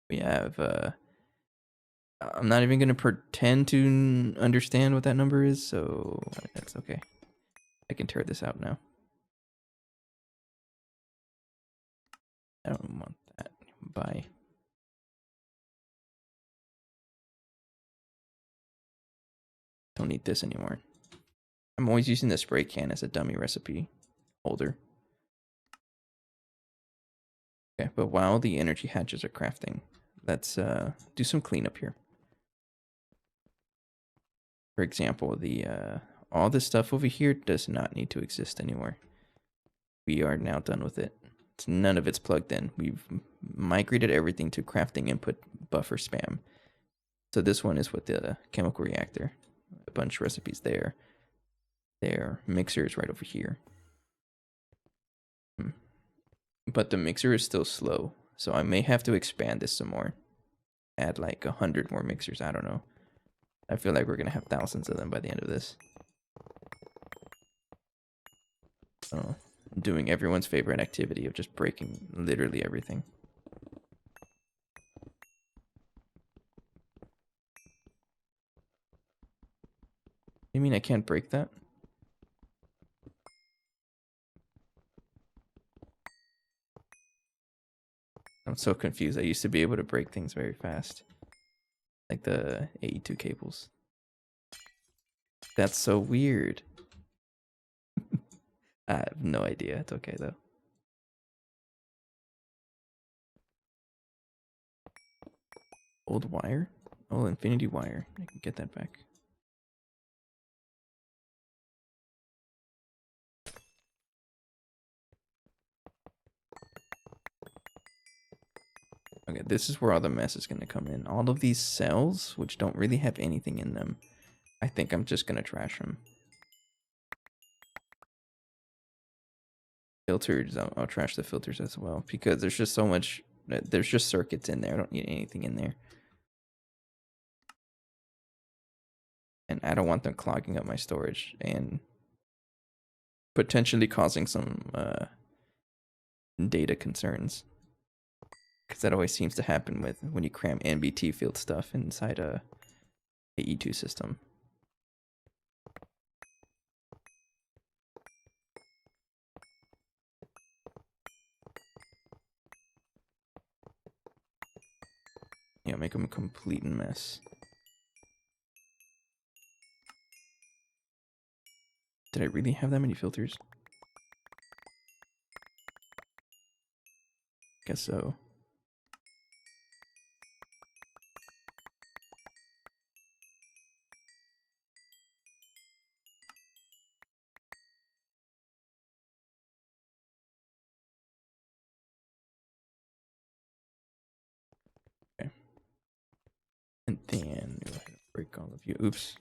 we have... I'm not even going to pretend to understand what that number is, so that's okay. I can tear this out now. I don't want that. Bye. Don't need this anymore. I'm always using the spray can as a dummy recipe holder. Okay, but while the energy hatches are crafting, let's do some cleanup here. For example, the all this stuff over here does not need to exist anymore. We are now done with it. None of it's plugged in. We've migrated everything to crafting input buffer spam. So this one is with the chemical reactor. A bunch of recipes there. There, mixer is right over here. But the mixer is still slow, so I may have to expand this some more. Add like 100 more mixers, I don't know. I feel like we're gonna have thousands of them by the end of this. Oh, doing everyone's favorite activity of just breaking literally everything. You mean I can't break that? I'm so confused. I used to be able to break things very fast. Like the AE2 cables. That's so weird. I have no idea. It's okay though. Old wire? Oh, infinity wire. I can get that back. Okay, this is where all the mess is going to come in. All of these cells, which don't really have anything in them, I think I'm just going to trash them. Filters, I'll trash the filters as well, because there's just so much, there's just circuits in there. I don't need anything in there. And I don't want them clogging up my storage and potentially causing some data concerns. Because that always seems to happen with when you cram NBT field stuff inside a E2 system. Yeah, make them a complete mess. Did I really have that many filters? Guess so. Okay. And then go ahead and break all of you. Oops.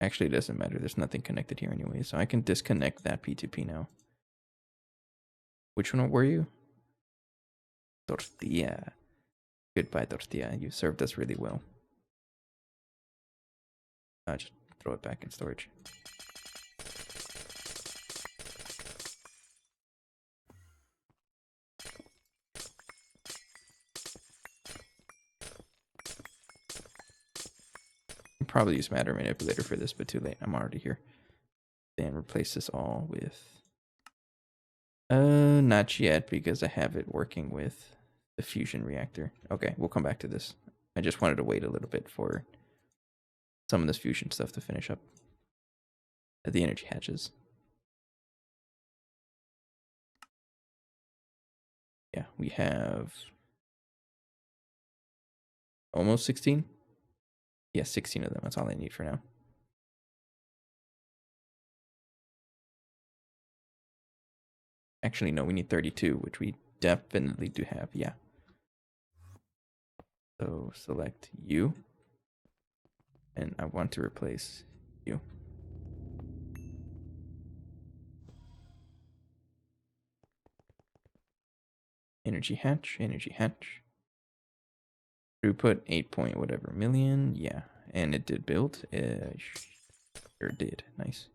Actually, it doesn't matter. There's nothing connected here anyway, so I can disconnect that P2P now. Which one were you? Tortilla. Goodbye, tortilla. You served us really well. Just throw it back in storage. I'll probably use matter manipulator for this, but too late. I'm already here. Then replace this all with... not yet, because I have it working with the fusion reactor. Okay, we'll come back to this. I just wanted to wait a little bit for some of this fusion stuff to finish up. The energy hatches. Yeah, we have almost 16. Yeah, 16 of them. That's all I need for now. Actually, no, we need 32, which we definitely do have. Yeah. So select you. And I want to replace you. Energy hatch, energy hatch. Throughput 8 point whatever million. Yeah. And it did build. Sure did. Nice.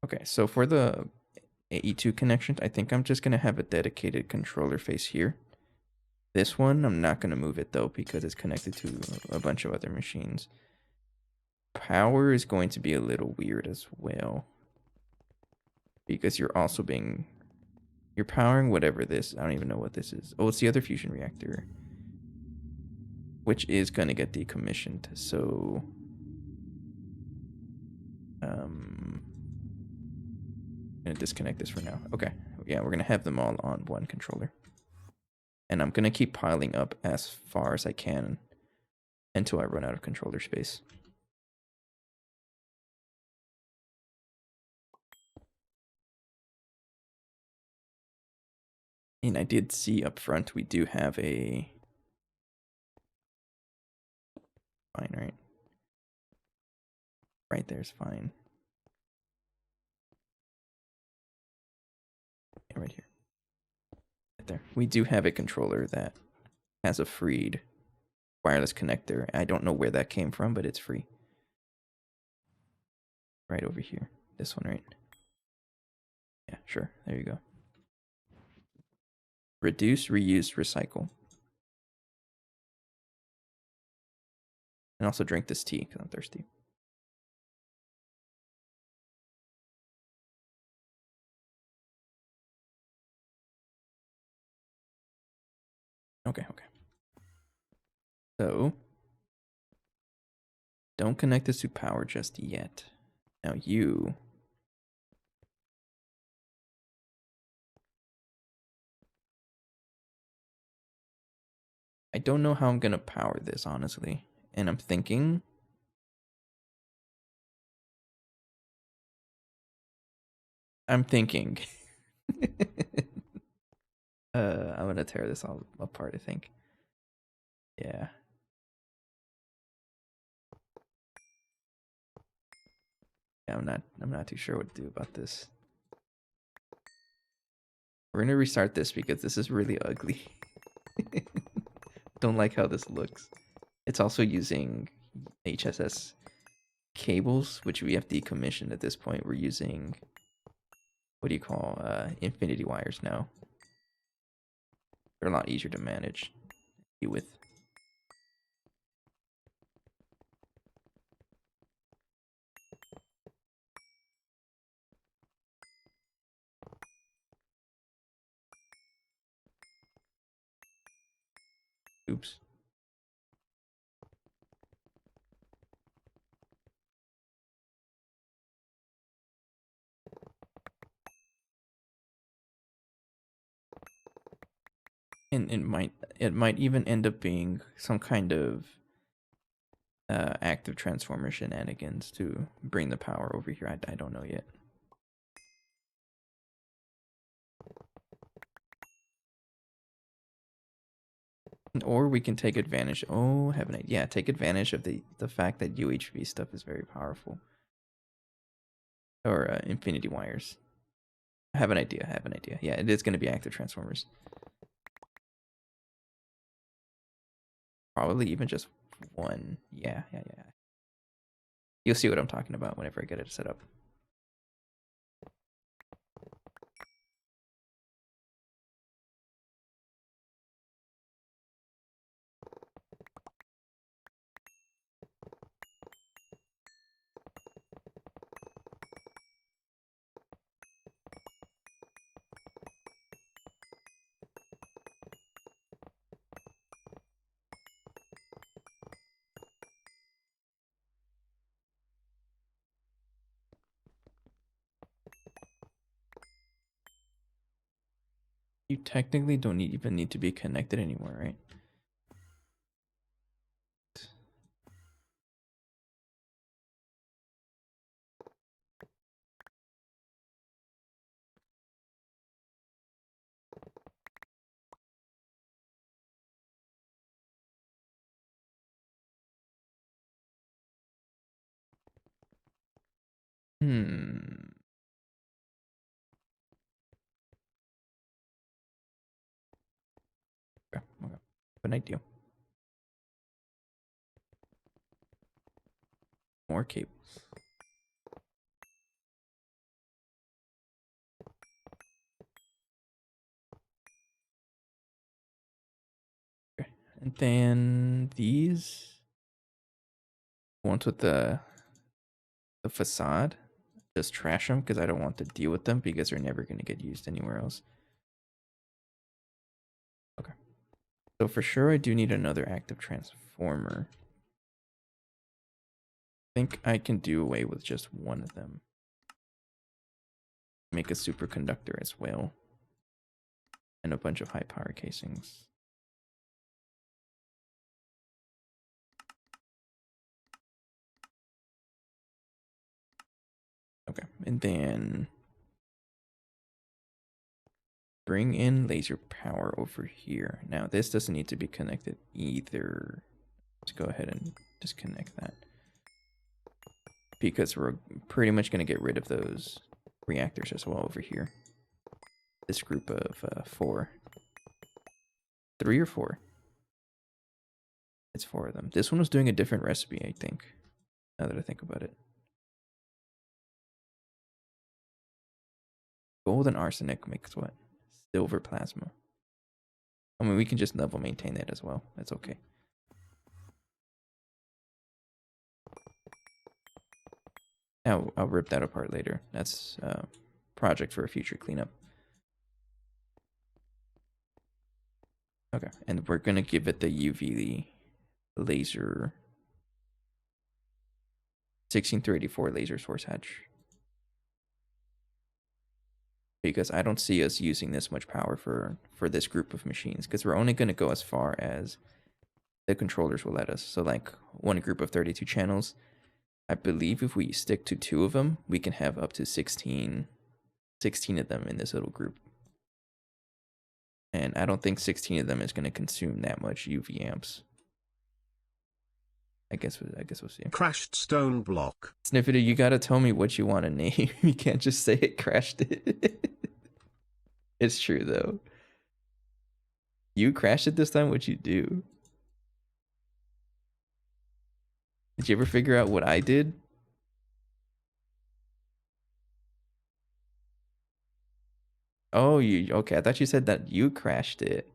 Okay, so for the AE2 connections, I think I'm just going to have a dedicated controller face here. This one, I'm not going to move it though, because it's connected to a bunch of other machines. Power is going to be a little weird as well, because you're also you're powering whatever this, I don't even know what this is. Oh, it's the other fusion reactor, which is going to get decommissioned. So, I'm going to disconnect this for now. Okay, yeah, we're going to have them all on one controller. And I'm going to keep piling up as far as I can until I run out of controller space. And I did see up front we do have a... Fine, right? Right there's fine. Yeah, right here. Right there. We do have a controller that has a freed wireless connector. I don't know where that came from, but it's free. Right over here. This one, right? Yeah, sure. There you go. Reduce, reuse, recycle. And also drink this tea because I'm thirsty. Okay. So, don't connect this to power just yet. Now you... I don't know how I'm going to power this, honestly. And I'm thinking... I'm going to tear this all apart, I think. Yeah. Yeah, I'm not too sure what to do about this. We're going to restart this because this is really ugly. Don't like how this looks. It's also using HSS cables, which we have decommissioned at this point. We're using, what do you call, infinity wires now. They're a lot easier to manage with. Oops. And it might even end up being some kind of active transformer shenanigans to bring the power over here. I don't know yet. Or we can take advantage. Oh, heaven! Yeah, take advantage of the fact that UHV stuff is very powerful. Or infinity wires. I have an idea. Yeah, it is going to be active transformers. Probably even just one. Yeah. You'll see what I'm talking about whenever I get it set up. You technically don't even need to be connected anymore, right? Hmm. Okay. An idea. More cables. Okay. And then these ones with the facade, just trash them because I don't want to deal with them because they're never going to get used anywhere else. Okay. So for sure, I do need another active transformer. I think I can do away with just one of them. Make a superconductor as well. And a bunch of high power casings. Okay, and then bring in laser power over here. Now this doesn't need to be connected either. Let's go ahead and disconnect that. because we're pretty much going to get rid of those reactors as well over here. This group of 4. 3 or 4? It's 4 of them. This one was doing a different recipe, I think, now that I think about it. Gold and arsenic makes what? Silver plasma. I mean, we can just level maintain that as well. That's okay. I'll rip that apart later. That's a project for a future cleanup. Okay, and we're gonna give it the UV laser 16384 laser source hatch. Because I don't see us using this much power for this group of machines, because we're only going to go as far as the controllers will let us. So like one group of 32 channels, I believe if we stick to 2 of them, we can have up to 16 of them in this little group. And I don't think 16 of them is going to consume that much UV amps. I guess we'll see. Crashed stone block. Sniffity, you gotta tell me what you want to name. You can't just say it crashed it. It's true though. You crashed it this time? What'd you do? Did you ever figure out what I did? Oh, okay. I thought you said that you crashed it.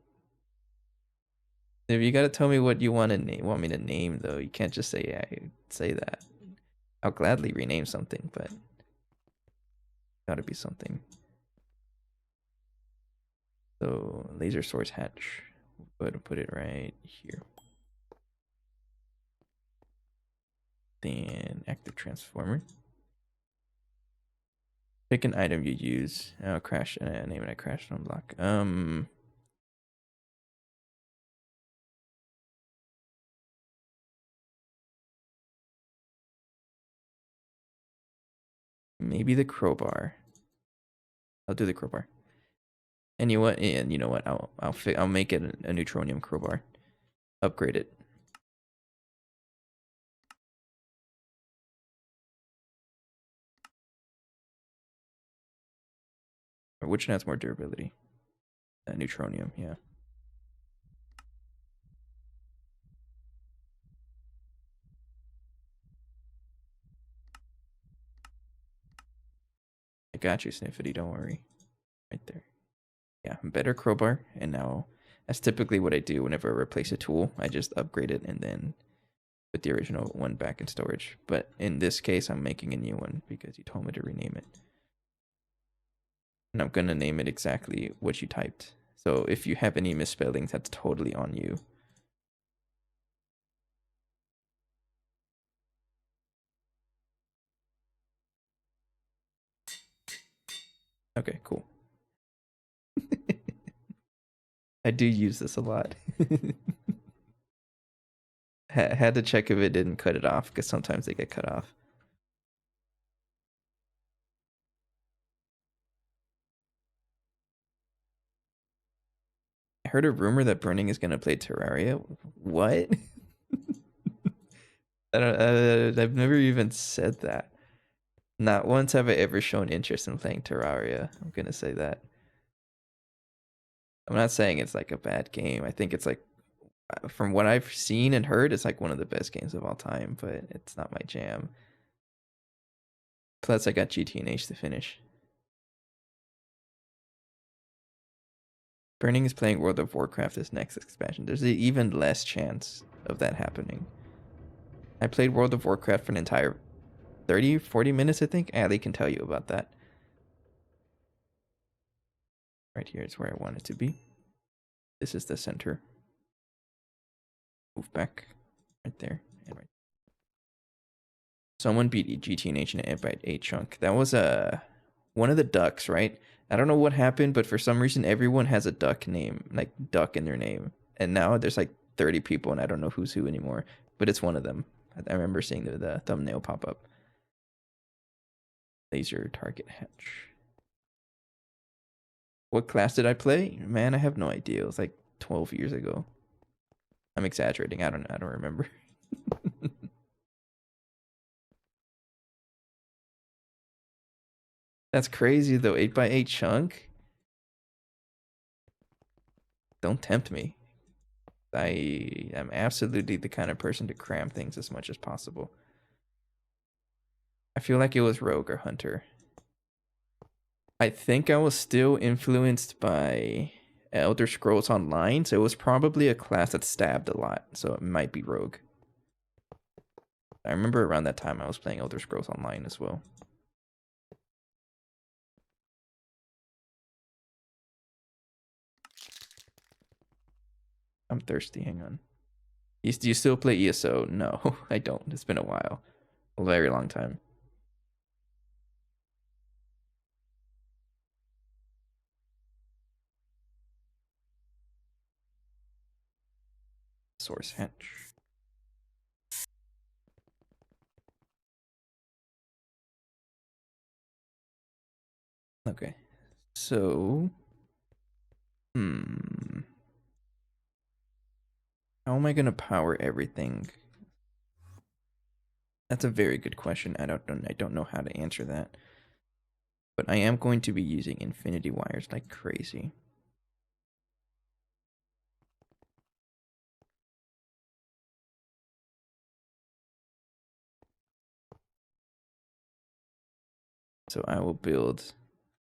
If you gotta tell me what you want me to name though, you can't just say that. I'll gladly rename something, but gotta be something. So laser source hatch. We'll go ahead and put it right here. Then active transformer. Pick an item you use. Oh, crash. Name it a crash on block. Maybe the crowbar. I'll do the crowbar. And you know what? And you know what? I'll make it a neutronium crowbar. Upgrade it. Or which one has more durability? Neutronium, yeah. I got you, Sniffity. Don't worry. Right there. Yeah, better crowbar. And now that's typically what I do whenever I replace a tool. I just upgrade it and then put the original one back in storage. But in this case, I'm making a new one because you told me to rename it. And I'm going to name it exactly what you typed. So if you have any misspellings, that's totally on you. Okay, cool. I do use this a lot. Had to check if it didn't cut it off, because sometimes they get cut off. I heard a rumor that Burning is going to play Terraria. What? I've never even said that. Not once have I ever shown interest in playing Terraria. I'm going to say that. I'm not saying it's like a bad game. I think it's like, from what I've seen and heard, it's like one of the best games of all time, but it's not my jam. Plus, I got GT&H to finish. Burning is playing World of Warcraft this next expansion. There's an even less chance of that happening. I played World of Warcraft for an entire 30, 40 minutes, I think. Ali can tell you about that. Right here is where I want it to be. This is the center. Move back. Right there. And right. Someone beat GT&H in an 8x8 chunk. That was one of the ducks, right? I don't know what happened, but for some reason, everyone has a duck name, like duck in their name. And now there's like 30 people, and I don't know who's who anymore. But it's one of them. I remember seeing the thumbnail pop up. Laser target hatch. What class did I play? Man, I have no idea. It was like 12 years ago. I'm exaggerating. I don't remember. That's crazy though. 8x8 chunk. Don't tempt me. I am absolutely the kind of person to cram things as much as possible. I feel like it was Rogue or Hunter. I think I was still influenced by Elder Scrolls Online, so it was probably a class that stabbed a lot, so it might be Rogue. I remember around that time I was playing Elder Scrolls Online as well. I'm thirsty, hang on. Do you still play ESO? No, I don't. It's been a while. A very long time. Source Hench. Okay. So, how am I gonna power everything? That's a very good question. I don't know how to answer that. But I am going to be using infinity wires like crazy. So I will build.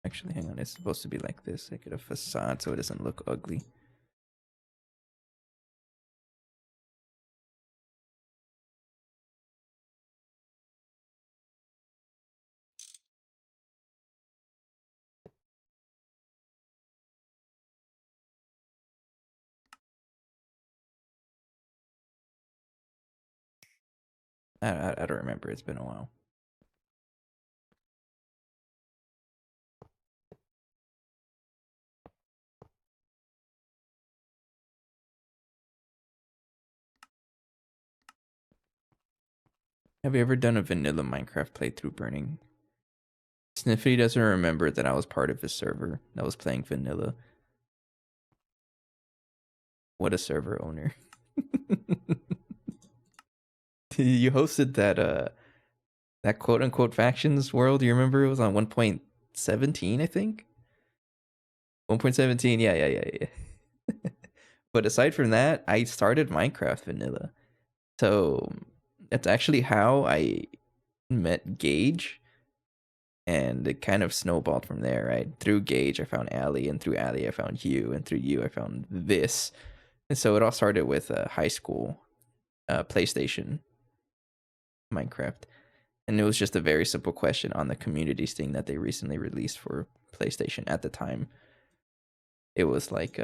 Actually, hang on. It's supposed to be like this. I get a facade so it doesn't look ugly. I don't remember. It's been a while. Have you ever done a vanilla Minecraft playthrough burning? Sniffy doesn't remember that I was part of his server that was playing vanilla. What a server owner. You hosted that quote unquote factions world. You remember it was on 1.17, I think? 1.17, yeah. But aside from that, I started Minecraft vanilla. So that's actually how I met Gage. And it kind of snowballed from there, right? Through Gage, I found Ali, and through Ali, I found you, and through you, I found this. And so it all started with a high school PlayStation Minecraft. And it was just a very simple question on the communities thing that they recently released for PlayStation at the time. It was like,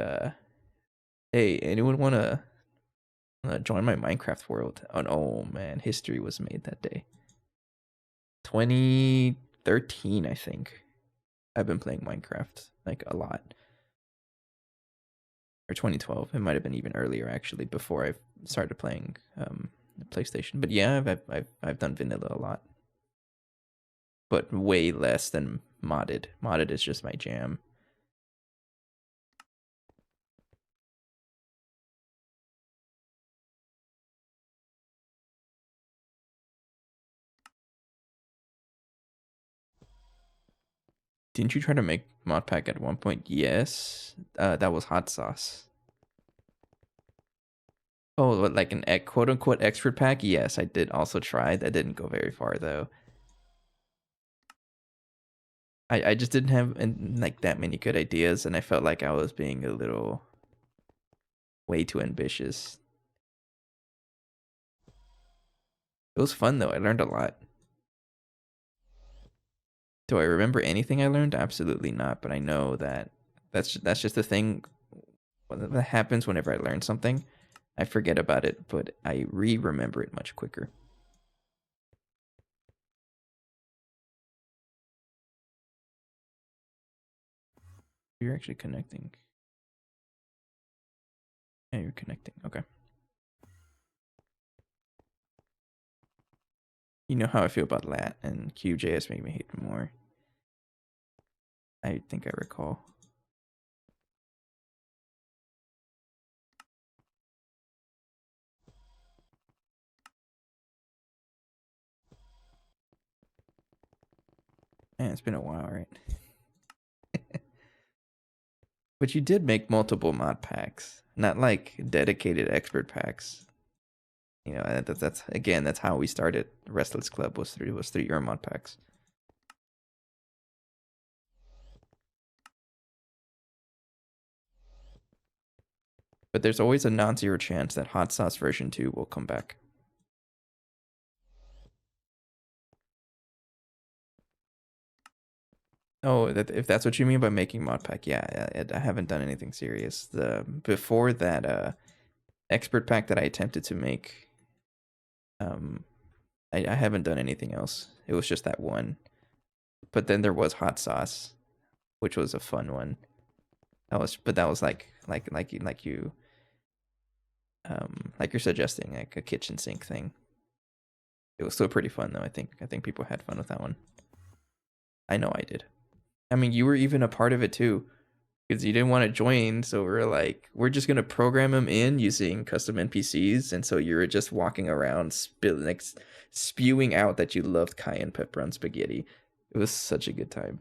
hey, anyone want to join my Minecraft world? And oh man, history was made that day. 2013, I think. I've been playing Minecraft like a lot. Or 2012. It might have been even earlier actually, before I started playing the PlayStation. But yeah, I've done vanilla a lot, but way less than modded. Modded is just my jam. Didn't you try to make modpack at one point? Yes, that was hot sauce. Oh, what, like an quote unquote expert pack? Yes, I did also try. That didn't go very far though. I just didn't have like that many good ideas, and I felt like I was being a little way too ambitious. It was fun though. I learned a lot. Do I remember anything I learned? Absolutely not. But I know that that's just the thing that happens whenever I learn something. I forget about it, but I remember it much quicker. You're actually connecting. Yeah, you're connecting. Okay. You know how I feel about lat, and QJS make me hate them more. I think I recall. Yeah, it's been a while, right? But you did make multiple mod packs, not like dedicated expert packs. You know, that's again, that's how we started. Restless Club was through your mod packs. But there's always a non-zero chance that Hot Sauce version 2 will come back. Oh, if that's what you mean by making mod pack, yeah, I haven't done anything serious. Before that expert pack that I attempted to make, I haven't done anything else. It was just that one. But then there was Hot Sauce, which was a fun one. That was like you're suggesting, like a kitchen sink thing. It was still pretty fun though. I think people had fun with that one. I know I did. I mean, you were even a part of it too, because you didn't want to join. So we're just gonna program them in using custom NPCs, and so you were just walking around spewing out that you loved cayenne pepper on spaghetti. It was such a good time.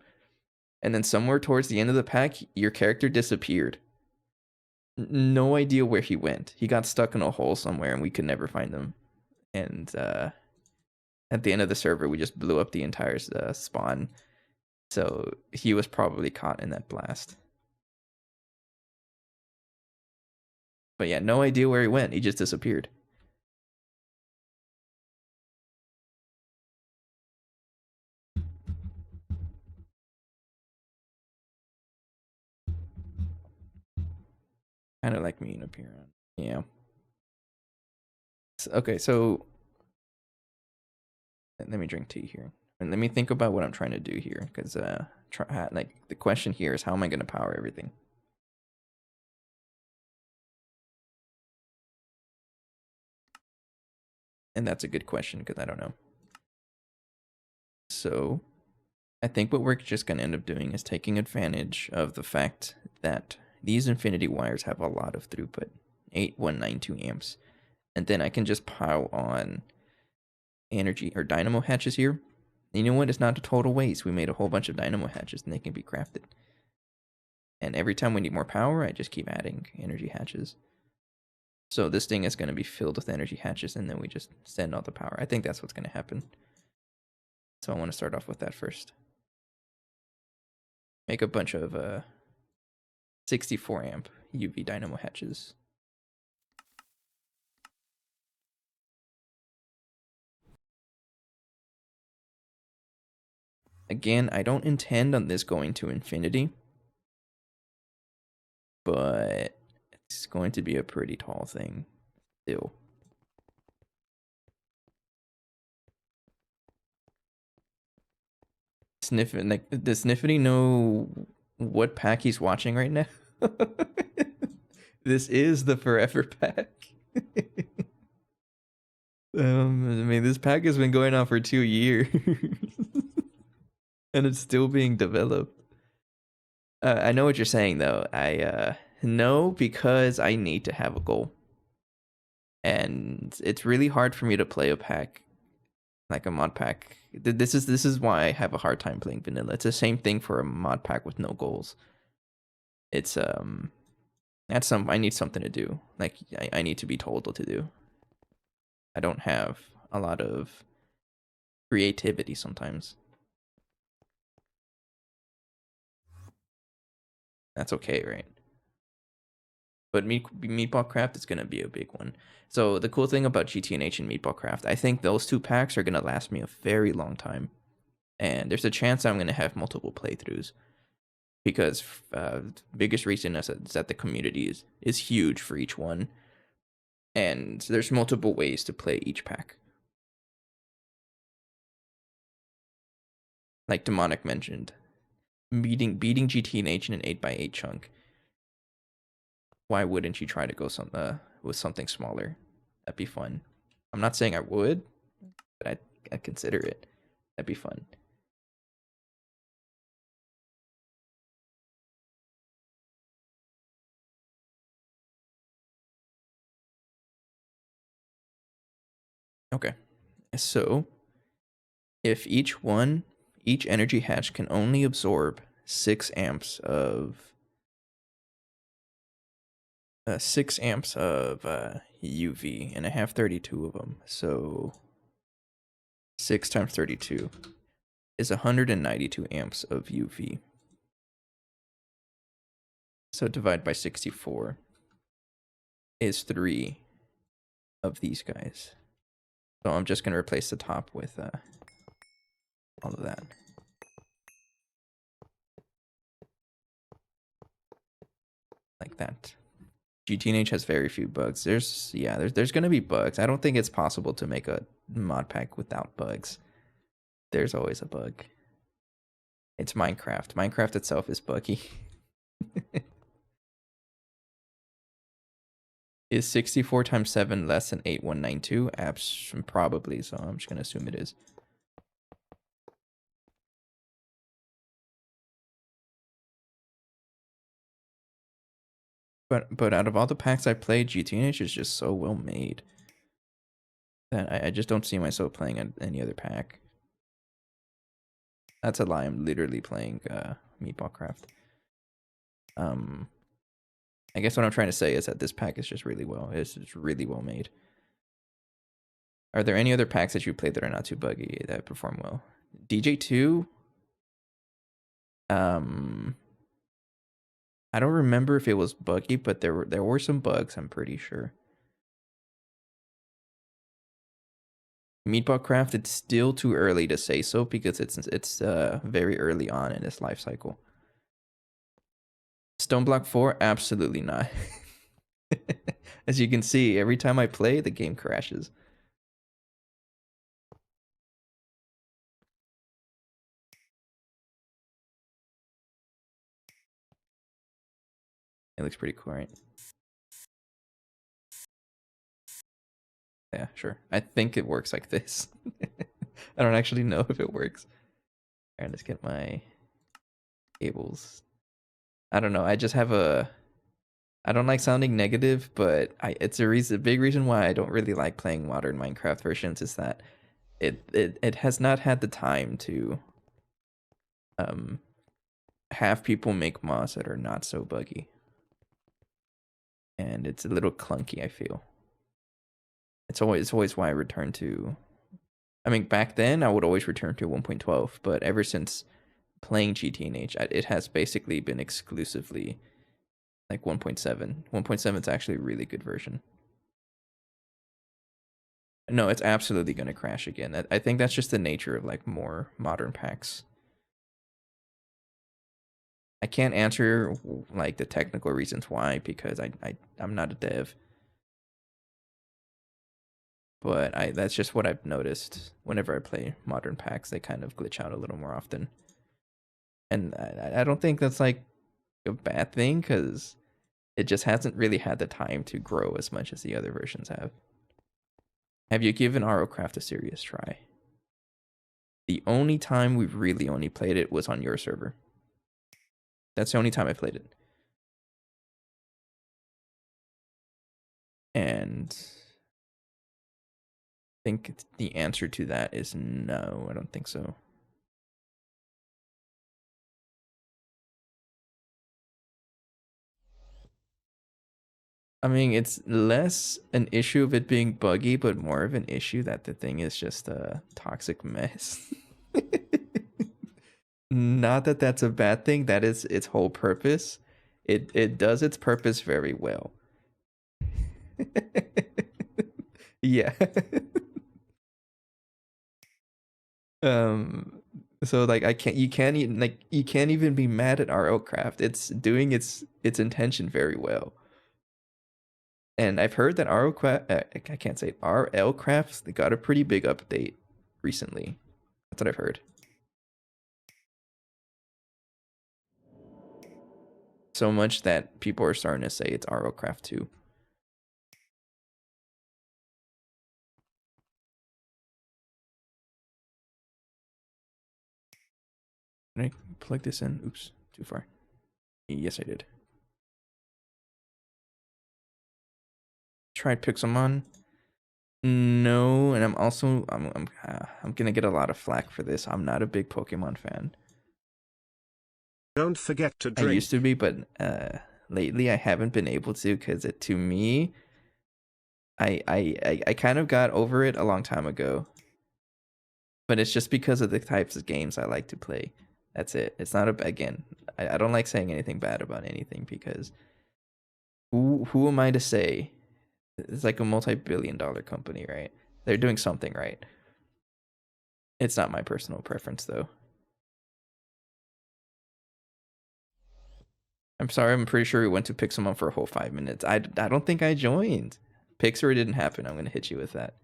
And then somewhere towards the end of the pack, your character disappeared. No idea where he went. He got stuck in a hole somewhere, and we could never find him. And at the end of the server, we just blew up the entire spawn. So he was probably caught in that blast. But yeah, no idea where he went. He just disappeared. Kind of like me in appearance. Yeah. Okay, so let me drink tea here. And let me think about what I'm trying to do here. Because like the question here is, how am I going to power everything? And that's a good question because I don't know. So I think what we're just going to end up doing is taking advantage of the fact that these infinity wires have a lot of throughput, 8192 amps. And then I can just pile on energy or dynamo hatches here. And you know what? It's not a total waste. We made a whole bunch of dynamo hatches and they can be crafted. And every time we need more power, I just keep adding energy hatches. So this thing is going to be filled with energy hatches and then we just send all the power. I think that's what's going to happen. So I want to start off with that first. Make a bunch of 64 amp UV dynamo hatches. Again, I don't intend on this going to infinity, but it's going to be a pretty tall thing still. Does Sniffity know what pack he's watching right now? This is the forever pack. I mean, this pack has been going on for 2 years. And it's still being developed. I know what you're saying, though. I know because I need to have a goal. And it's really hard for me to play a pack, like a mod pack. This is why I have a hard time playing vanilla. It's the same thing for a mod pack with no goals. It's I need something to do. Like I need to be told what to do. I don't have a lot of creativity sometimes. That's okay, right? But Meatball Craft is gonna be a big one. So the cool thing about GTNH and Meatball Craft, I think those two packs are gonna last me a very long time, and there's a chance I'm gonna have multiple playthroughs because the biggest reason is that the community is huge for each one, and there's multiple ways to play each pack. Like Demonic mentioned, beating GTNH in an 8x8 chunk. Why wouldn't you try to go with something smaller? That'd be fun. I'm not saying I would, but I'd consider it. That'd be fun. Okay. So if each one each energy hatch can only absorb 6 amps of UV, and I have 32 of them. So 6 times 32 is 192 amps of UV. So divide by 64 is 3 of these guys. So I'm just going to replace the top with all of that. Like that. GTNH has very few bugs. There's going to be bugs. I don't think it's possible to make a mod pack without bugs. There's always a bug. It's Minecraft. Minecraft itself is buggy. Is 64 times 7 less than 8192? Probably, so I'm just going to assume it is. But out of all the packs I played, GTNH is just so well made that I just don't see myself playing any other pack. That's a lie. I'm literally playing Meatball Craft. I guess what I'm trying to say is that this pack is just really it's really well made. Are there any other packs that you played that are not too buggy that perform well? DJ2? I don't remember if it was buggy, but there were some bugs, I'm pretty sure. Meatball Craft, it's still too early to say so because it's very early on in its life cycle. Stoneblock 4, absolutely not. As you can see, every time I play, the game crashes. It looks pretty cool, right? Yeah, sure. I think it works like this. I don't actually know if it works. All right, let's get my cables. I don't know. I just have I don't like sounding negative, but it's a big reason why I don't really like playing modern Minecraft versions is that it has not had the time to have people make mods that are not so buggy. And it's a little clunky, I feel. It's always why I return to, I mean, back then I would always return to 1.12, but ever since playing GTNH, it has basically been exclusively like 1.7. 1.7 is actually a really good version. No, it's absolutely going to crash again. I think that's just the nature of like more modern packs. I can't answer like the technical reasons why because I'm not a dev. But that's just what I've noticed whenever I play modern packs. They kind of glitch out a little more often. And I don't think that's like a bad thing because it just hasn't really had the time to grow as much as the other versions have. Have you given ROCraft a serious try? The only time we've really only played it was on your server. That's the only time I played it. And I think the answer to that is no, I don't think so. I mean, it's less an issue of it being buggy, but more of an issue that the thing is just a toxic mess. Not that that's a bad thing. That is its whole purpose. It does its purpose very well. Yeah. So like you can't even be mad at ROCraft. It's doing its intention very well. And I've heard that I can't say it, RLCraft, they got a pretty big update recently. That's what I've heard. So much that people are starting to say it's ROCraft 2. Can I plug this in? Oops, too far. Yes, I did. Tried Pixelmon. No, and I'm gonna get a lot of flack for this. I'm not a big Pokemon fan. Don't forget to I used to drink. be, but lately I haven't been able to because to me, I kind of got over it a long time ago. But it's just because of the types of games I like to play. That's it. It's not again. I don't like saying anything bad about anything because who am I to say? It's like a multi-billion-dollar company, right? They're doing something right. It's not my personal preference though. I'm sorry. I'm pretty sure we went to pick someone for a whole 5 minutes. I don't think I joined. Pixar didn't happen. I'm gonna hit you with that.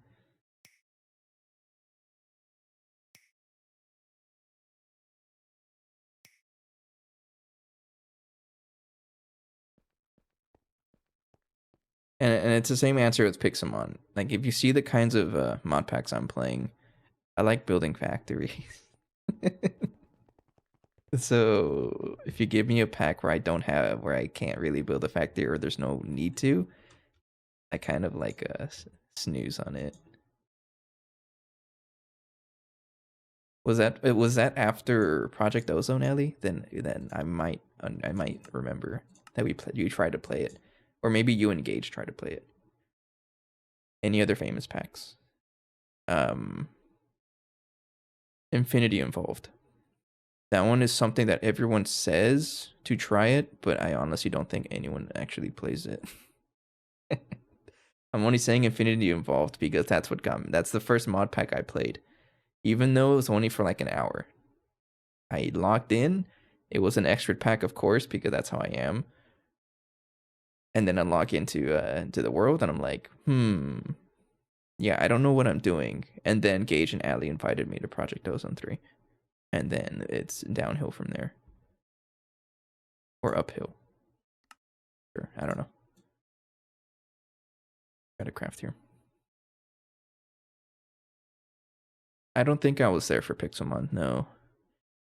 And it's the same answer with Pixelmon. Like if you see the kinds of mod packs I'm playing, I like building factories. So if you give me a pack where I can't really build a factory or there's no need to, I kind of like snooze on it. Was that after Project Ozone, Ellie? Then I might remember that you tried to play it, or maybe you and Gage tried to play it. Any other famous packs? Um, Infinity involved. That one is something that everyone says to try it, but I honestly don't think anyone actually plays it. I'm only saying Infinity involved because that's what got me. That's the first mod pack I played, even though it was only for like an hour. I logged in. It was an extra pack, of course, because that's how I am. And then I log into the world, and I'm like, yeah, I don't know what I'm doing. And then Gage and Ali invited me to Project Ozone 3, and then it's downhill from there, or uphill. Sure, I don't know. Got a craft here. I don't think I was there for Pixelmon. No,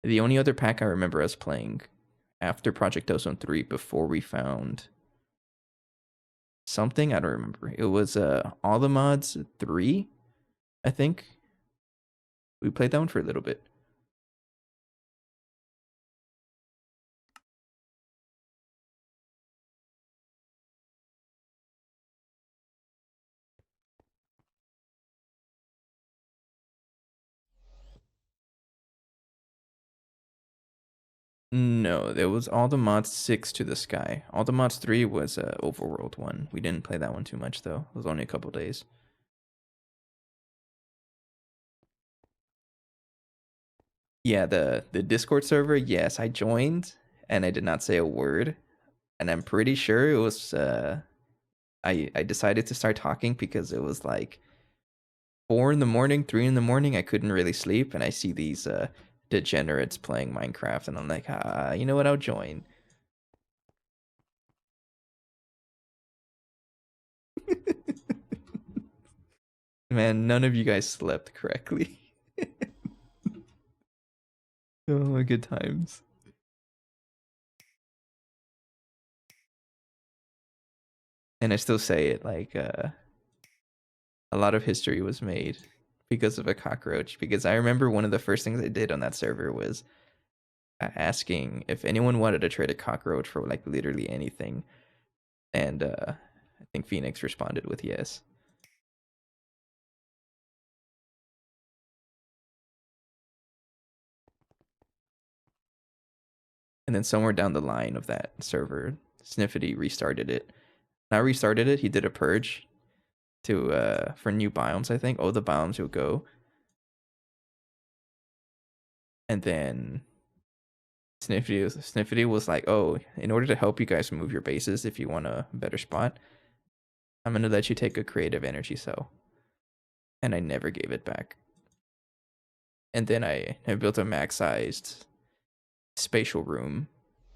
the only other pack I remember us playing after Project Ozone 3 before we found something, I don't remember. It was All the Mods 3, I think. We played that one for a little bit. No, there was All the Mods 6 to the Sky. All the Mods 3 was a overworld one. We didn't play that one too much though. It was only a couple days. Yeah, the Discord server, yes, I joined and I did not say a word. And I'm pretty sure it was I decided to start talking because it was like 4 in the morning, 3 in the morning. I couldn't really sleep, and I see these degenerates playing Minecraft, and I'm like, you know what? I'll join. Man, none of you guys slept correctly. Oh, good times. And I still say it like a lot of history was made because of a cockroach. Because I remember one of the first things I did on that server was asking if anyone wanted to trade a cockroach for like literally anything, and I think Phoenix responded with yes. And then somewhere down the line of that server, Sniffity restarted it. Not restarted it. He did a purge to for new biomes. I think. Oh, the biomes will go, and then Sniffity was like, "Oh, in order to help you guys move your bases, if you want a better spot, I'm gonna let you take a creative energy cell." And I never gave it back. And then I built a max-sized spatial room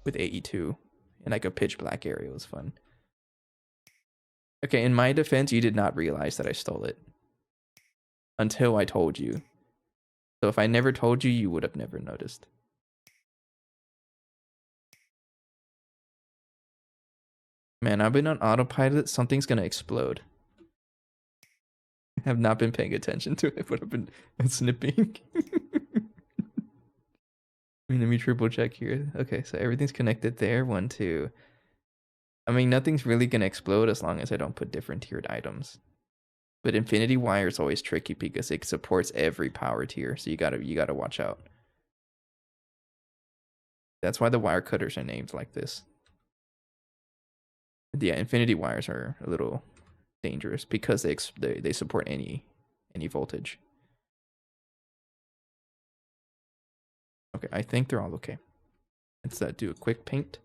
with AE2 in like a pitch black area. It was fun. Okay, in my defense, you did not realize that I stole it until I told you. So if I never told you, you would have never noticed. Man, I've been on autopilot. Something's gonna explode. have not been paying attention to it, but I've been snipping. Let me triple check here. Okay, so everything's connected there. 1, 2. I mean, nothing's really gonna explode as long as I don't put different tiered items. But infinity wire is always tricky because it supports every power tier, so you gotta watch out. That's why the wire cutters are named like this. Yeah, infinity wires are a little dangerous because they support any voltage. Okay, I think they're all okay. Let's do a quick paint.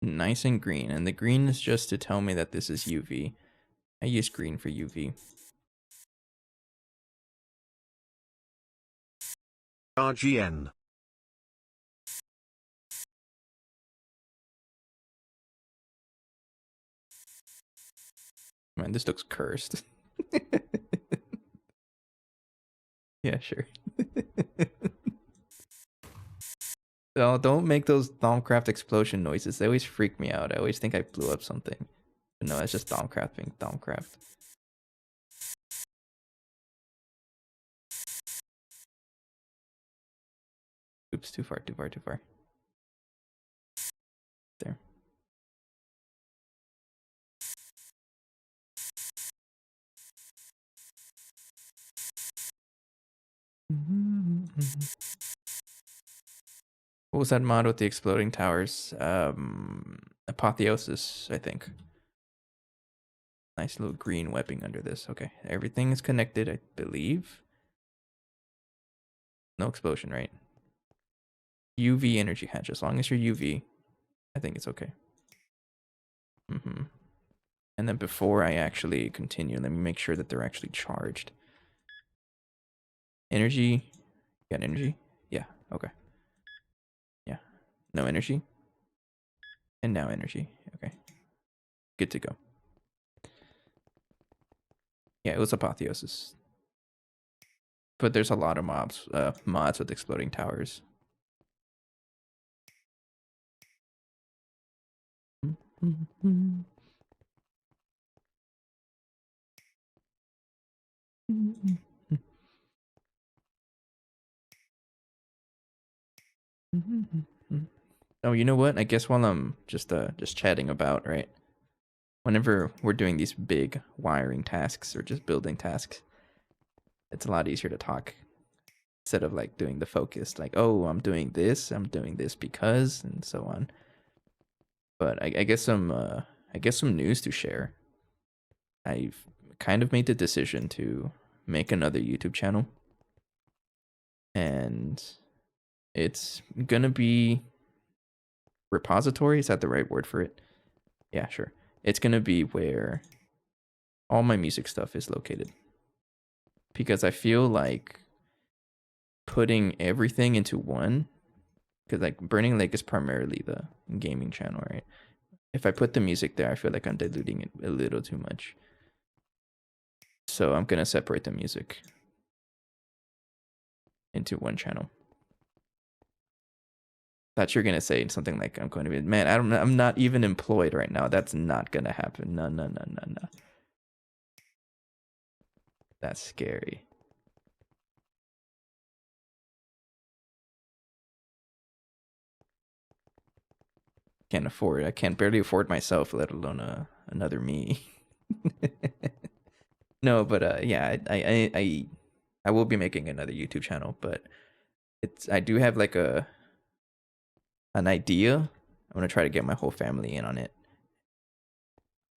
Nice and green, and the green is just to tell me that this is UV. I use green for UV. RGN. Man, this looks cursed. Yeah, sure. Oh, don't make those Thaumcraft explosion noises. They always freak me out. I always think I blew up something. But no, it's just Thaumcraft being Thaumcraft. Oops, too far. There. What was that mod with the exploding towers? Apotheosis, I think. Nice little green webbing under this. Okay, everything is connected, I believe. No explosion, right? UV energy hatch. As long as you're UV, I think it's okay. And then before I actually continue, let me make sure that they're actually charged. Energy. Got energy? Yeah, okay. Yeah. No energy. And now energy. Okay. Good to go. Yeah, it was apotheosis. But there's a lot of mods with exploding towers. Oh, you know what? I guess while I'm just chatting about, right? Whenever we're doing these big wiring tasks or just building tasks, it's a lot easier to talk instead of like doing the focus, like, oh, I'm doing this because, and so on. But I guess some news to share. I've kind of made the decision to make another YouTube channel, and it's gonna be repository. Is that the right word for it? Yeah, sure. It's gonna be where all my music stuff is located, because I feel like putting everything into one, because like Burning Lake is primarily the gaming channel, right? If I put the music there, I feel like I'm diluting it a little too much. So I'm gonna separate the music into one channel. Thought you're gonna say something like, I'm going to be, man, I'm not even employed right now. That's not gonna happen. No. That's scary. Can't afford. I can't barely afford myself, let alone another me. No, but yeah, I will be making another YouTube channel, but I do have like an idea. I'm gonna try to get my whole family in on it.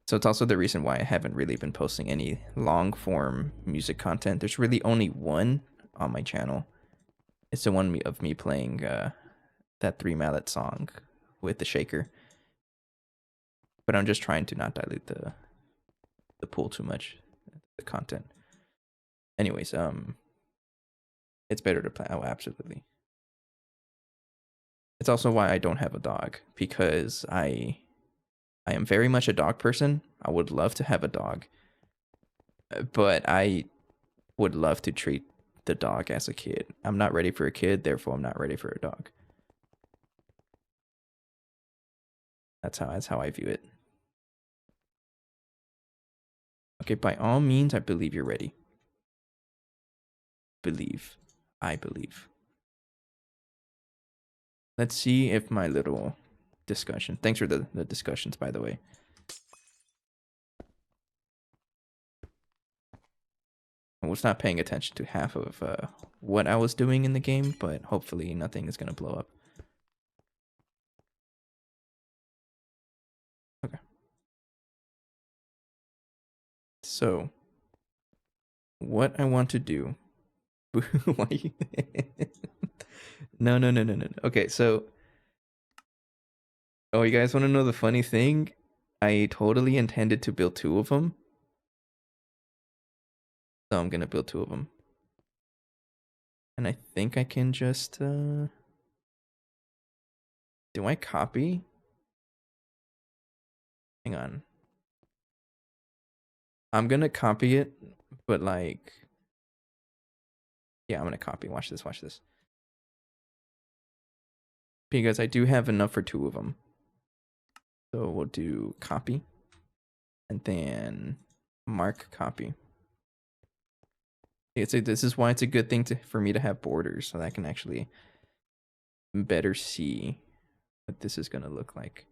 So it's also the reason why I haven't really been posting any long form music content. There's really only one on my channel. It's the one of me playing that 3 mallet song with the shaker. But I'm just trying to not dilute the pool too much, the content. Anyways, it's better to play. Oh, absolutely. It's also why I don't have a dog, because I am very much a dog person. I would love to have a dog, but I would love to treat the dog as a kid. I'm not ready for a kid, therefore I'm not ready for a dog. That's how I view it. Okay, by all means, I believe you're ready. Believe. I believe. Let's see if my little discussion. Thanks for the discussions, by the way. I was not paying attention to half of what I was doing in the game, but hopefully nothing is going to blow up. Okay. So, what I want to do... Why you... No. Okay, so... Oh, you guys want to know the funny thing? I totally intended to build 2 of them. So I'm going to build 2 of them. And I think I can just... Do I copy? Hang on. I'm going to copy it, but like... Yeah, I'm going to copy. Watch this. Because I do have enough for 2 of them. So we'll do copy. And then mark copy. This is why it's a good thing for me to have borders, so that I can actually better see what this is going to look like.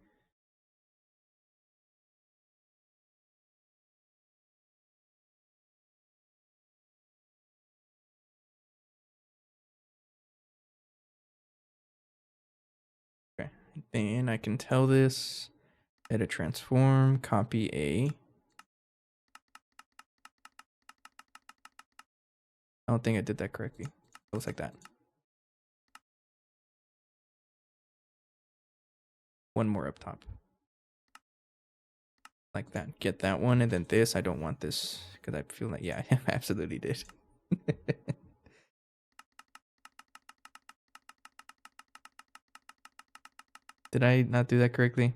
Okay, then I can tell this, edit transform, copy A. I don't think I did that correctly. It looks like that. One more up top. Like that. Get that one, and then this. I don't want this, because I feel like, yeah, I absolutely did. Did I not do that correctly?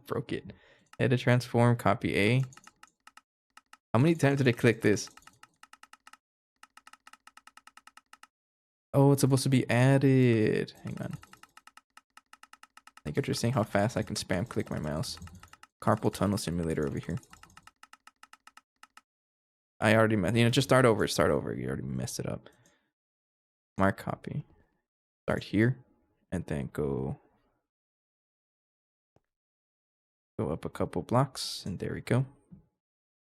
Broke it. Edit transform, copy A. How many times did I click this? Oh, it's supposed to be added. Hang on. I think you're seeing how fast I can spam click my mouse. Carpal tunnel simulator over here. I already messed, just start over. You already messed it up. Mark copy. Start here and then go up a couple blocks, and there we go.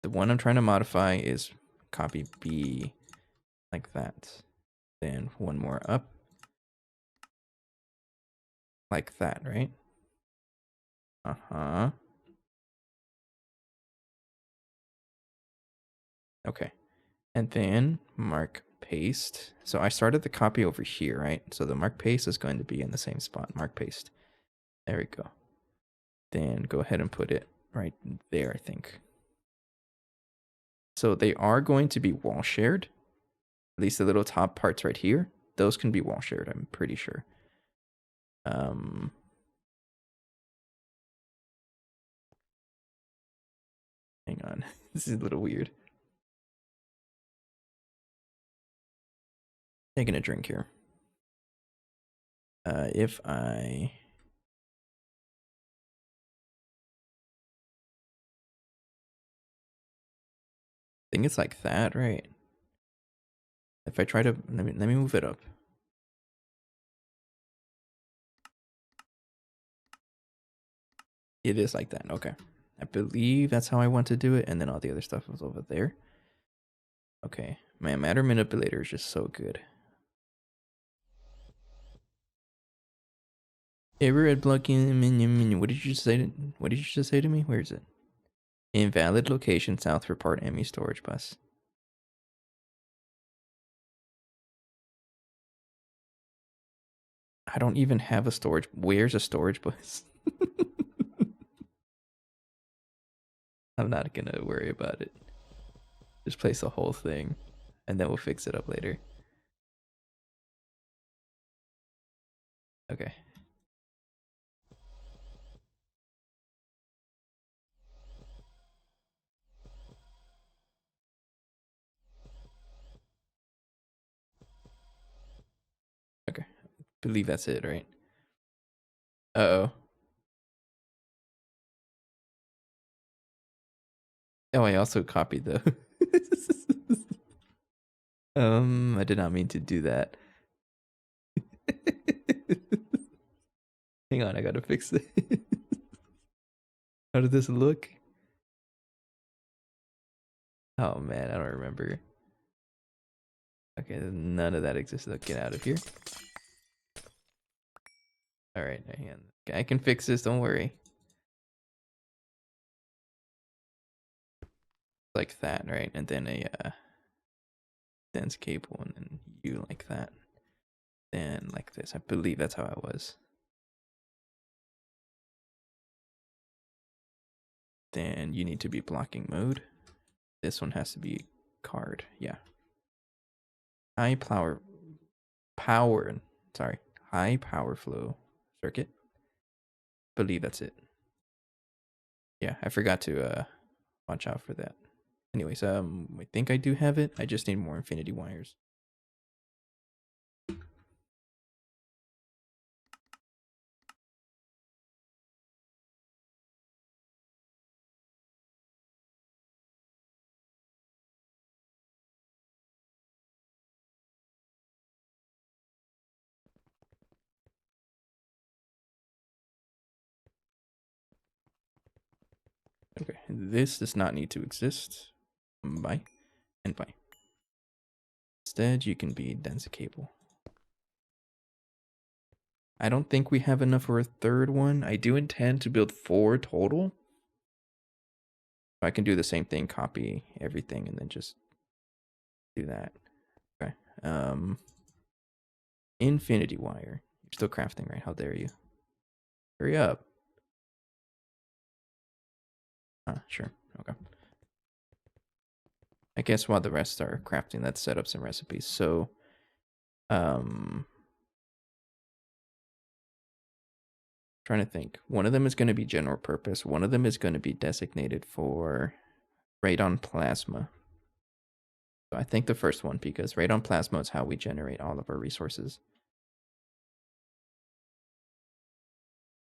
The one I'm trying to modify is copy B like that. Then one more up. Like that, right? Uh-huh. Okay. And then mark paste. So I started the copy over here, right? So the mark paste is going to be in the same spot. Mark paste. There we go. Then go ahead and put it right there, I think. So they are going to be wall shared. At least the little top parts right here. Those can be wall shared, I'm pretty sure. Hang on. This is a little weird. Taking a drink here. If I think it's like that, right? If I try to let me move it up. It is like that. Okay. I believe that's how I want to do it, and then all the other stuff was over there. Okay. My matter manipulator is just so good. Error at blocking minion. What did you just say to me? Where is it? Invalid location south report ME storage bus. I don't even have a storage. Where's a storage bus? I'm not gonna worry about it. Just place the whole thing, and then we'll fix it up later. Okay. Okay. Believe that's it, right? Uh-oh. Oh, I also copied the... I did not mean to do that. Hang on, I gotta fix it. How did this look? Oh man, I don't remember. Okay, none of that exists. Let's get out of here. Alright, I can fix this, don't worry. Like that, right? And then a dense cable, and then you like that. Then like this. I believe that's how it was. Then you need to be blocking mode. This one has to be card, yeah. High power flow circuit. Believe that's it. Yeah, I forgot to watch out for that. Anyways, I think I do have it. I just need more infinity wires. Okay, this does not need to exist. Bye and bye. Instead, you can be dense cable. I don't think we have enough for a third one. I do intend to build 4 total. I can do the same thing, copy everything, and then just do that. Okay. Infinity wire. You're still crafting, right? How dare you? Hurry up. Sure. Okay. I guess while the rest are crafting, let's set up some recipes. So, trying to think. One of them is going to be general purpose. One of them is going to be designated for radon plasma. So I think the first one, because radon plasma is how we generate all of our resources.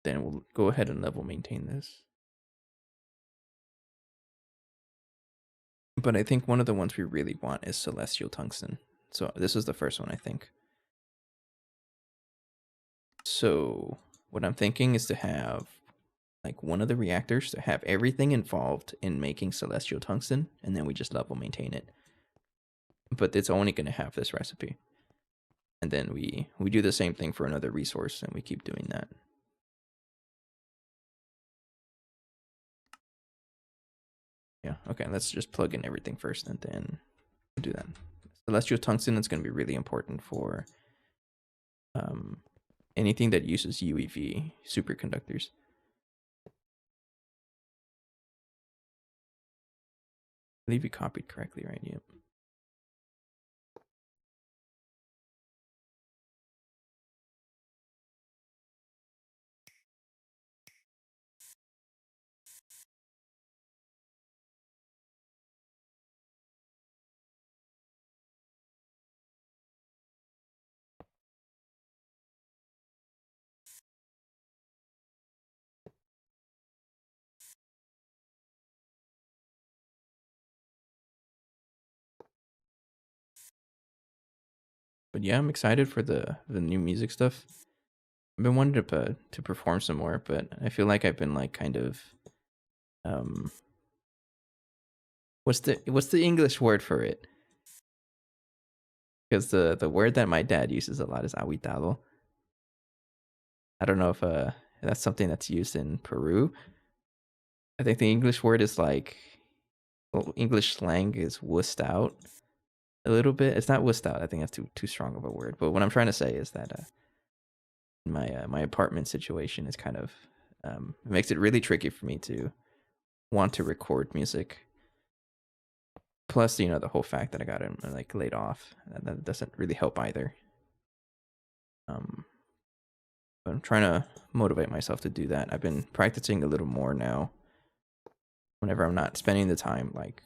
Then we'll go ahead and level maintain this. But I think one of the ones we really want is celestial tungsten. So this is the first one, I think. So what I'm thinking is to have like one of the reactors to have everything involved in making celestial tungsten, and then we just level maintain it. But it's only going to have this recipe. And then we do the same thing for another resource, and we keep doing that. Yeah, okay, let's just plug in everything first and then do that. Celestial tungsten is going to be really important for anything that uses UEV superconductors. I believe you copied correctly, right? Yep. But yeah, I'm excited for the new music stuff. I've been wanting to perform some more, but I feel like I've been like kind of what's the English word for it? Because the word that my dad uses a lot is aguitado. I don't know if that's something that's used in Peru. I think the English word is like, well, English slang is wussed out a little bit. It's not wussed out. I think that's too strong of a word. But what I'm trying to say is that my apartment situation is kind of it makes it really tricky for me to want to record music. Plus, you know, the whole fact that I got him like laid off, that doesn't really help either. But I'm trying to motivate myself to do that. I've been practicing a little more now. Whenever I'm not spending the time like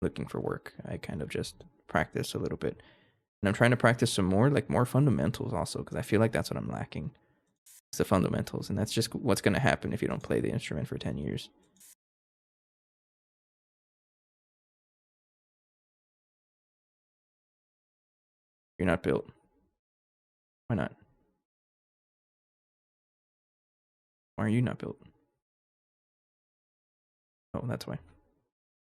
looking for work, I kind of just practice a little bit. And I'm trying to practice some more, like more fundamentals also, because I feel like that's what I'm lacking. It's the fundamentals, and that's just what's going to happen if you don't play the instrument for 10 years. You're not built. Why not? Why are you not built? Oh, that's why.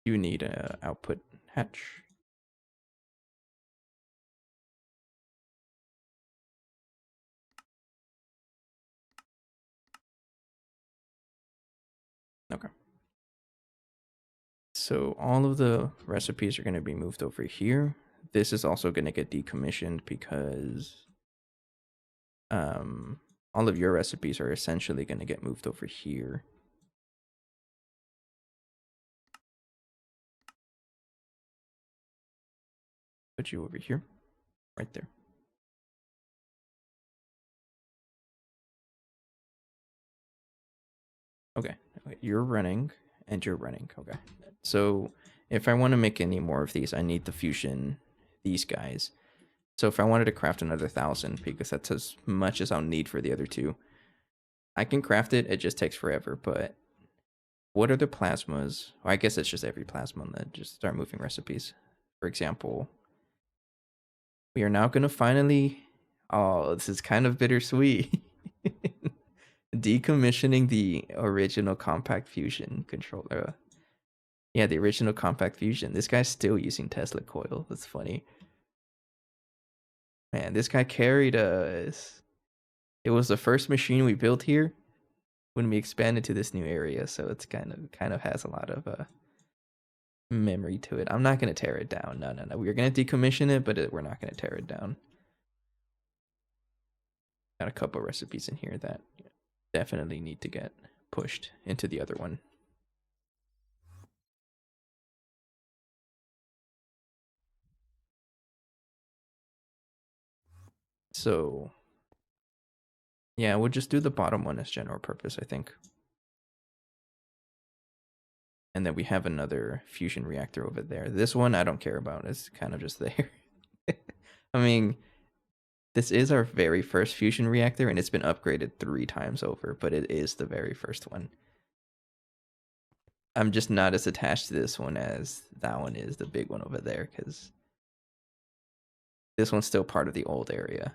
You need a output hatch. Okay. So all of the recipes are going to be moved over here. This is also going to get decommissioned because all of your recipes are essentially going to get moved over here. Put you over here, right there. Okay, you're running and you're running. Okay, so if I want to make any more of these, I need to fusion these guys. So if I wanted to craft another 1,000, because that's as much as I'll need for the other two, I can craft it. It just takes forever. But what are the plasmas? Well, I guess it's just every plasma that just start moving recipes. For example, we are now going to finally. Oh, this is kind of bittersweet. Decommissioning the original compact fusion controller. Yeah, the original compact fusion. This guy's still using Tesla coil. That's funny. Man, this guy carried us. It was the first machine we built here when we expanded to this new area, so it's kind of has a lot of memory to it. I'm not gonna tear it down. No. We're gonna decommission it, but we're not gonna tear it down. Got a couple recipes in here that definitely need to get pushed into the other one. So yeah, we'll just do the bottom one as general purpose, I think. And then we have another fusion reactor over there. This one I don't care about. It's kind of just there. I mean, this is our very first fusion reactor, and it's been upgraded 3 times over, but it is the very first one. I'm just not as attached to this one as that one is, the big one over there, because this one's still part of the old area,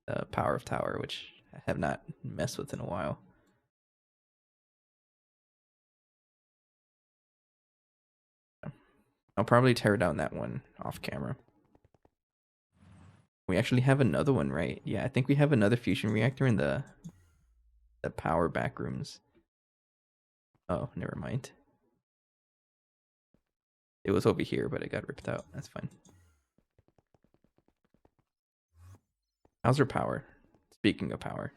the Power of Tower, which I have not messed with in a while. I'll probably tear down that one off camera. We actually have another one, right? Yeah, I think we have another fusion reactor in the power back rooms. Oh, never mind. It was over here, but it got ripped out. That's fine. How's our power? Speaking of power.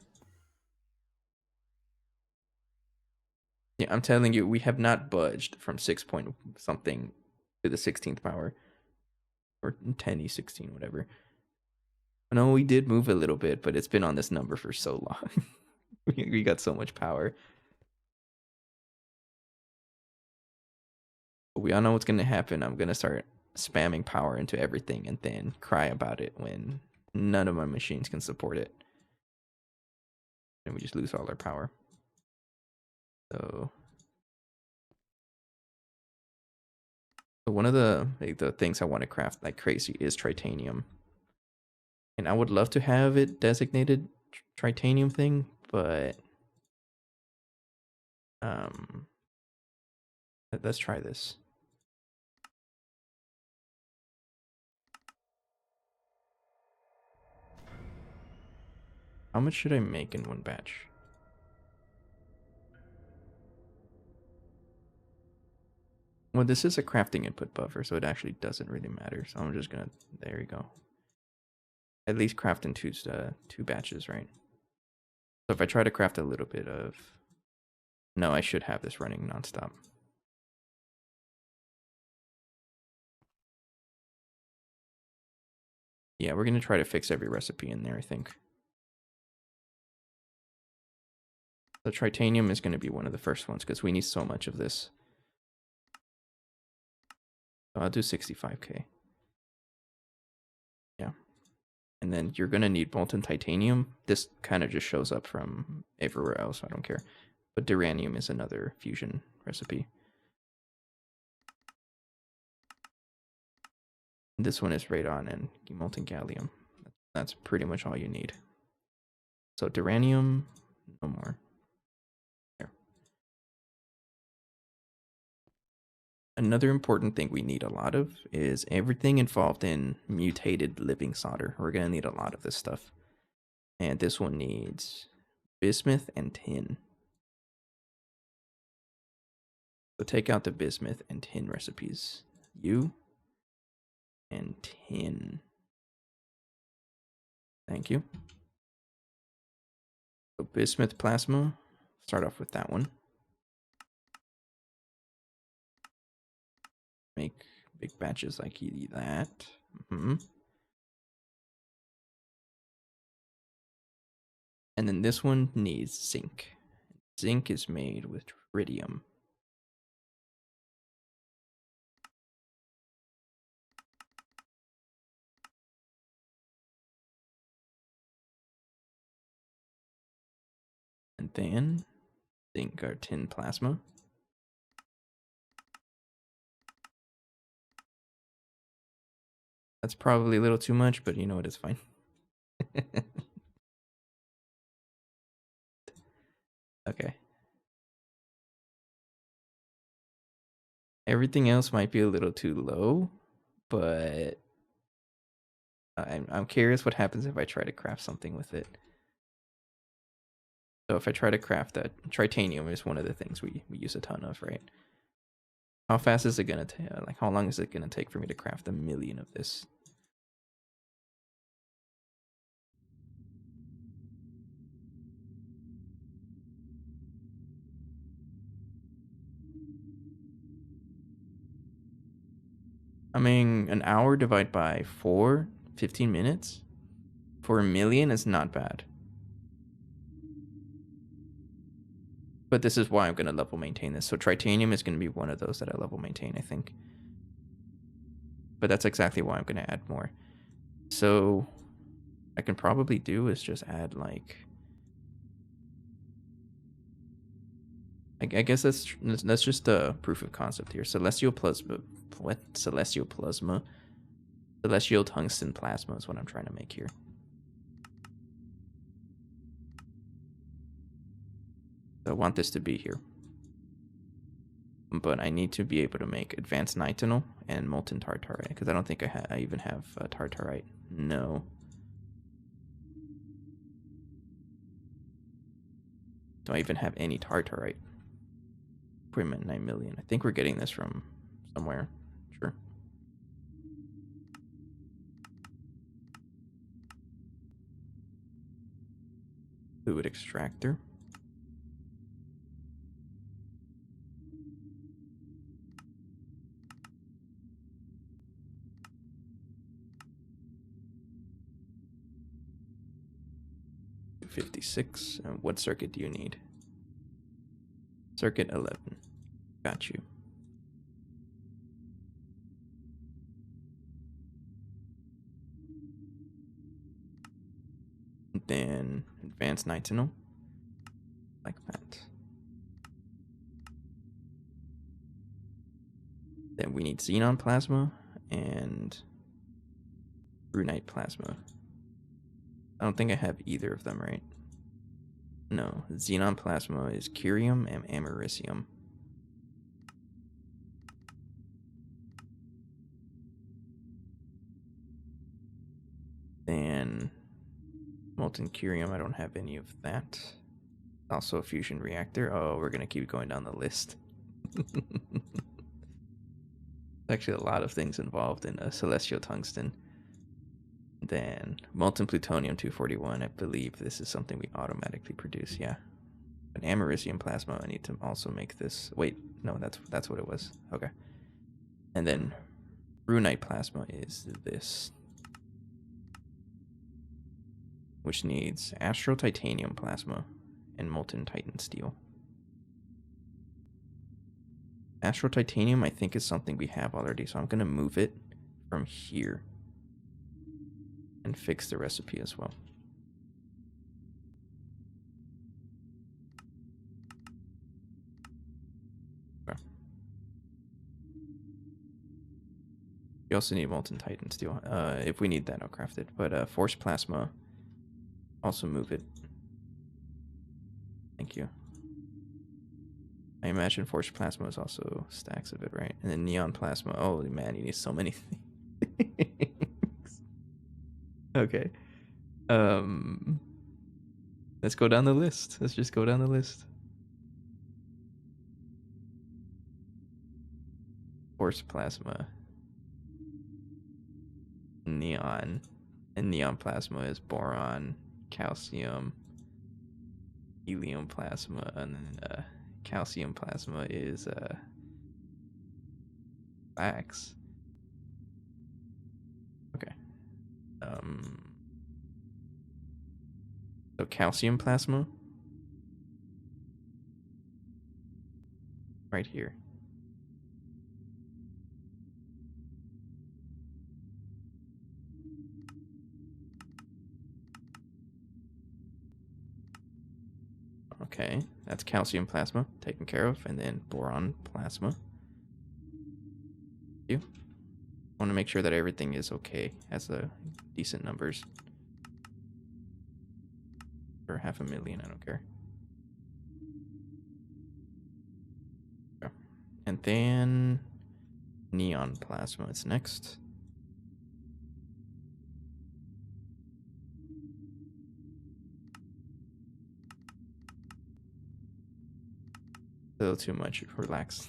Yeah, I'm telling you, we have not budged from 6 point something to the 16th power. Or 10e16, whatever. No, we did move a little bit, but it's been on this number for so long. we got so much power. But we all know what's going to happen. I'm going to start spamming power into everything and then cry about it when none of my machines can support it. And we just lose all our power. So one of the things I want to craft like crazy is tritanium. And I would love to have it designated tritanium thing, but let's try this. How much should I make in one batch? Well, this is a crafting input buffer, so it actually doesn't really matter. So I'm just gonna, there you go. At least craft in two batches, right? So if I try to craft a little bit of, no, I should have this running nonstop. Yeah, we're going to try to fix every recipe in there, I think. The tritanium is going to be one of the first ones because we need so much of this. So I'll do 65k. Yeah. And then you're going to need molten titanium. This kind of just shows up from everywhere else. I don't care. But duranium is another fusion recipe. This one is radon and molten gallium. That's pretty much all you need. So duranium, no more. There. Another important thing we need a lot of is everything involved in mutated living solder. We're going to need a lot of this stuff. And this one needs bismuth and tin. So take out the bismuth and tin recipes. You and tin. Thank you. So bismuth plasma. Start off with that one. Make big batches like that. And then this one needs zinc. Zinc is made with tritium. And then zinc or tin plasma. That's probably a little too much, but you know what, it's fine. Okay. Everything else might be a little too low, but I'm curious what happens if I try to craft something with it. So if I try to craft that, tritanium is one of the things we use a ton of, right? How fast is it gonna take? Like, how long is it gonna take for me to craft 1,000,000 of this? I mean, an hour divided by 4, 15 minutes? For 1,000,000 is not bad. But this is why I'm going to level maintain this. So tritanium is going to be one of those that I level maintain, I think. But that's exactly why I'm going to add more. So I can probably do is just add like... I guess that's just a proof of concept here. Celestial plasma... What? Celestial plasma? Celestial tungsten plasma is what I'm trying to make here. So I want this to be here. But I need to be able to make advanced nitinol and molten tartarite, because I don't think I even have tartarite. No. Do I even have any tartarite? Equipment 9,000,000. I think we're getting this from somewhere. Sure. Fluid extractor. $56. And what circuit do you need? Circuit 11. Got you. Then advanced nitinol. Like that. Then we need xenon plasma and brunite plasma. I don't think I have either of them, right? No, xenon plasma is curium and americium. Then molten curium, I don't have any of that. Also a fusion reactor. Oh, we're gonna keep going down the list. Actually a lot of things involved in a celestial tungsten. Then molten plutonium 241. I believe this is something we automatically produce. Yeah. An americium plasma. I need to also make this. Wait, no, that's what it was. Okay. And then brunite plasma is this. which needs astral titanium plasma and molten titan steel. Astral titanium, I think, is something we have already, so I'm going to move it from here and fix the recipe as well. Okay. We also need molten titan steel. If we need that, I'll craft it. But force plasma, also move it. Thank you. I imagine force plasma is also stacks of it, right? And then neon plasma. Oh man, you need so many things. Okay. Let's go down the list. Let's just go down the list. Force plasma. Neon. And neon plasma is boron, calcium, helium plasma, and then calcium plasma is wax. Okay. So calcium plasma right here. Okay, that's calcium plasma taken care of, and then boron plasma. You want to make sure that everything is okay, has the decent numbers. For 500,000, I don't care. Okay. And then neon plasma is next. A little too much. Relax.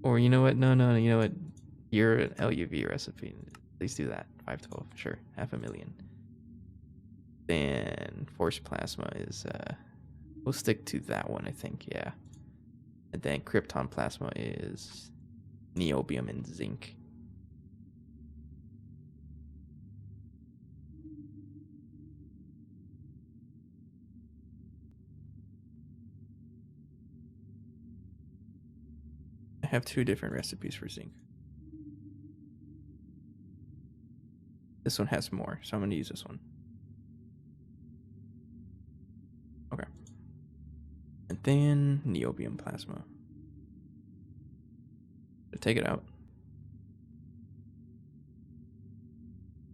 Or you know what? No. You know what? You're an LUV recipe. Please do that. 512. Sure. 500,000. Then force plasma is we'll stick to that one, I think. Yeah. And then krypton plasma is niobium and zinc. I have 2 different recipes for zinc. This one has more, so I'm going to use this one. Okay. And then niobium plasma. Take it out.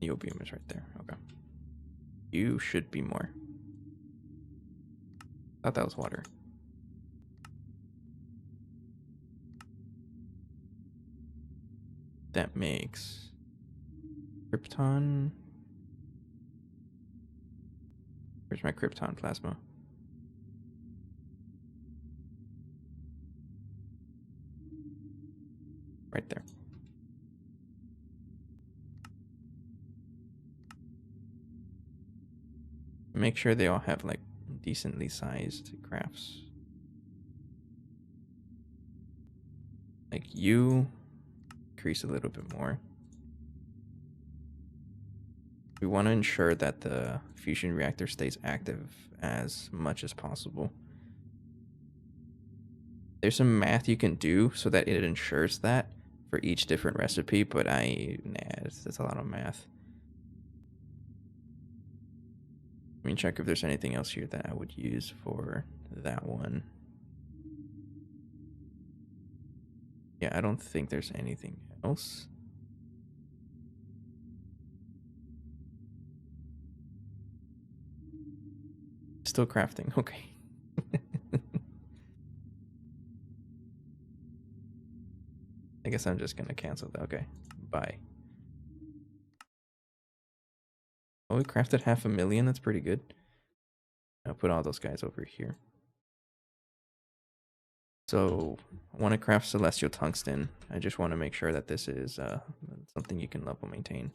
Niobium is right there. Okay. You should be more. Thought that was water. That makes krypton. Where's my krypton plasma? Right there. Make sure they all have like decently sized crafts. Like you increase a little bit more. We want to ensure that the fusion reactor stays active as much as possible. There's some math you can do so that it ensures that for each different recipe, but that's a lot of math. Let me check if there's anything else here that I would use for that one. Yeah, I don't think there's anything else. Still crafting, okay. I guess I'm just gonna cancel that. Okay, bye. Oh, we crafted 500,000. That's pretty good. I'll put all those guys over here. So I want to craft celestial tungsten. I just want to make sure that this is something you can level maintain.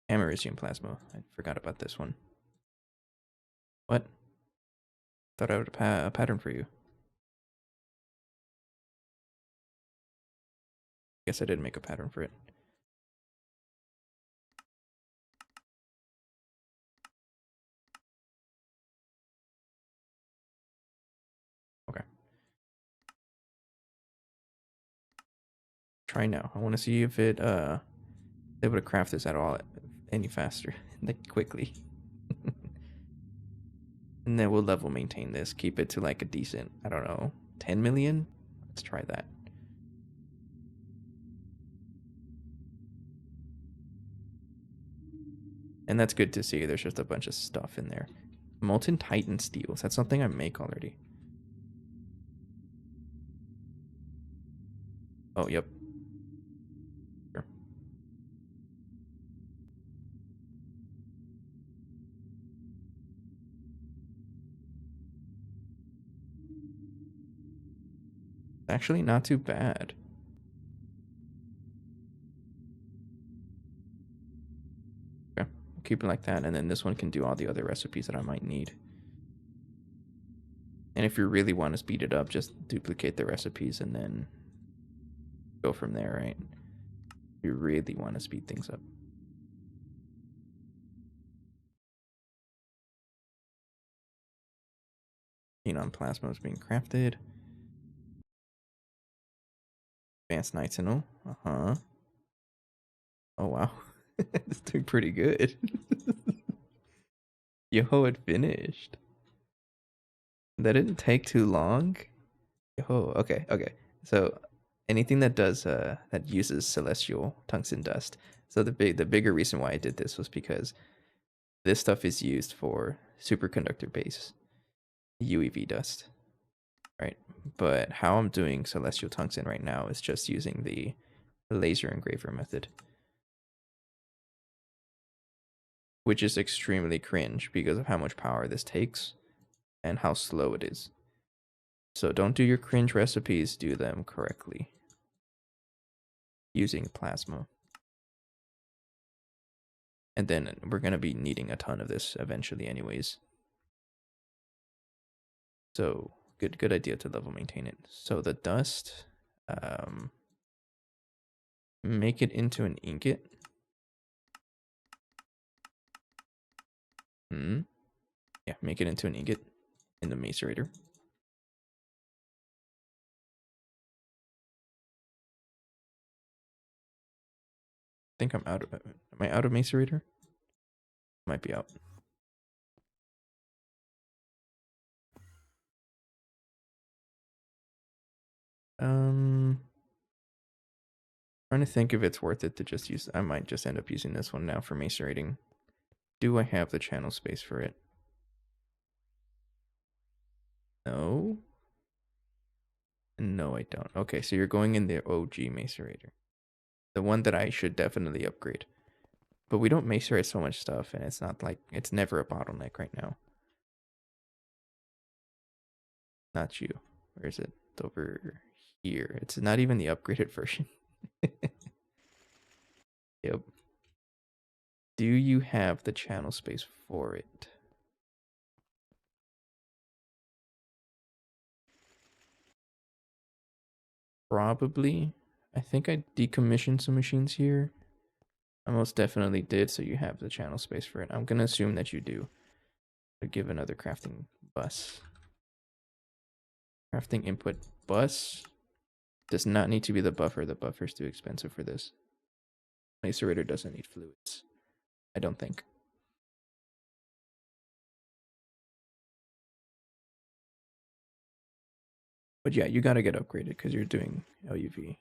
Americium plasma. I forgot about this one. What? Thought I had a pattern for you. Guess I didn't make a pattern for it. try now. I want to see if it able to craft this at all any faster, like quickly. And then we'll level maintain this, keep it to like a decent, I don't know, 10 million. Let's try that. And that's good to see. There's just a bunch of stuff in there. Molten Titan steels. That's something I make already. Oh, yep. Sure. Actually, not too bad. Okay, we'll keep it like that. And then this one can do all the other recipes that I might need. And if you really want to speed it up, just duplicate the recipes and then go from there, right? If you really want to speed things up. Xenon plasma is being crafted. Advanced nitinol. Uh-huh. Oh, wow. It's doing pretty good. Yo, it finished. That didn't take too long. Oh, okay, okay. So anything that does that uses celestial tungsten dust. So the bigger reason why I did this was because this stuff is used for superconductor base UEV dust, right? But how I'm doing celestial tungsten right now is just using the laser engraver method, which is extremely cringe because of how much power this takes and how slow it is. So don't do your cringe recipes, do them correctly using plasma. And then we're going to be needing a ton of this eventually anyways. So good idea to level maintain it. So the dust, make it into an ingot. Yeah, make it into an ingot in the macerator. I think I'm out of it. Am I out of macerator? Might be out. Trying to think if it's worth it to just use. I might just end up using this one now for macerating. Do I have the channel space for it? No. No, I don't. Okay, so you're going in the OG macerator. The one that I should definitely upgrade. But we don't macerate so much stuff, and it's not like, it's never a bottleneck right now. Not you. Where is it? It's over here. It's not even the upgraded version. Yep. Do you have the channel space for it? Probably. I think I decommissioned some machines here. I most definitely did, so you have the channel space for it. I'm gonna assume that you do. I'll give another crafting bus. Crafting input bus. Does not need to be the buffer. The buffer's too expensive for this. Macerator doesn't need fluids. I don't think. But yeah, you gotta get upgraded because you're doing LUV.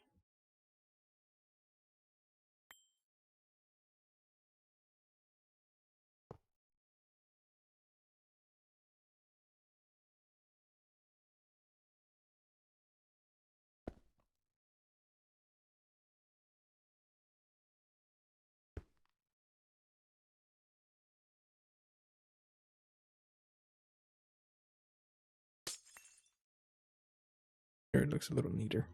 Here it looks a little neater.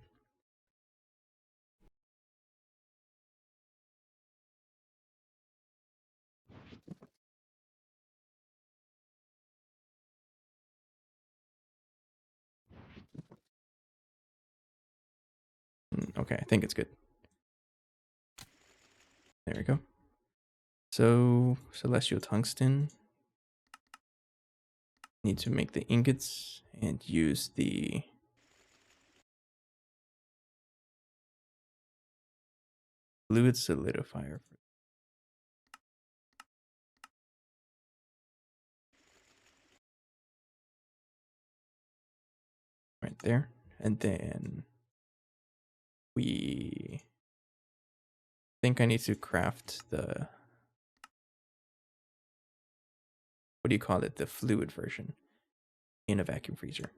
Okay, I think it's good. There we go. So, celestial tungsten. Need to make the ingots and use the Fluid solidifier. Right there. And then we think I need to craft the, what do you call it? The fluid version in a vacuum freezer.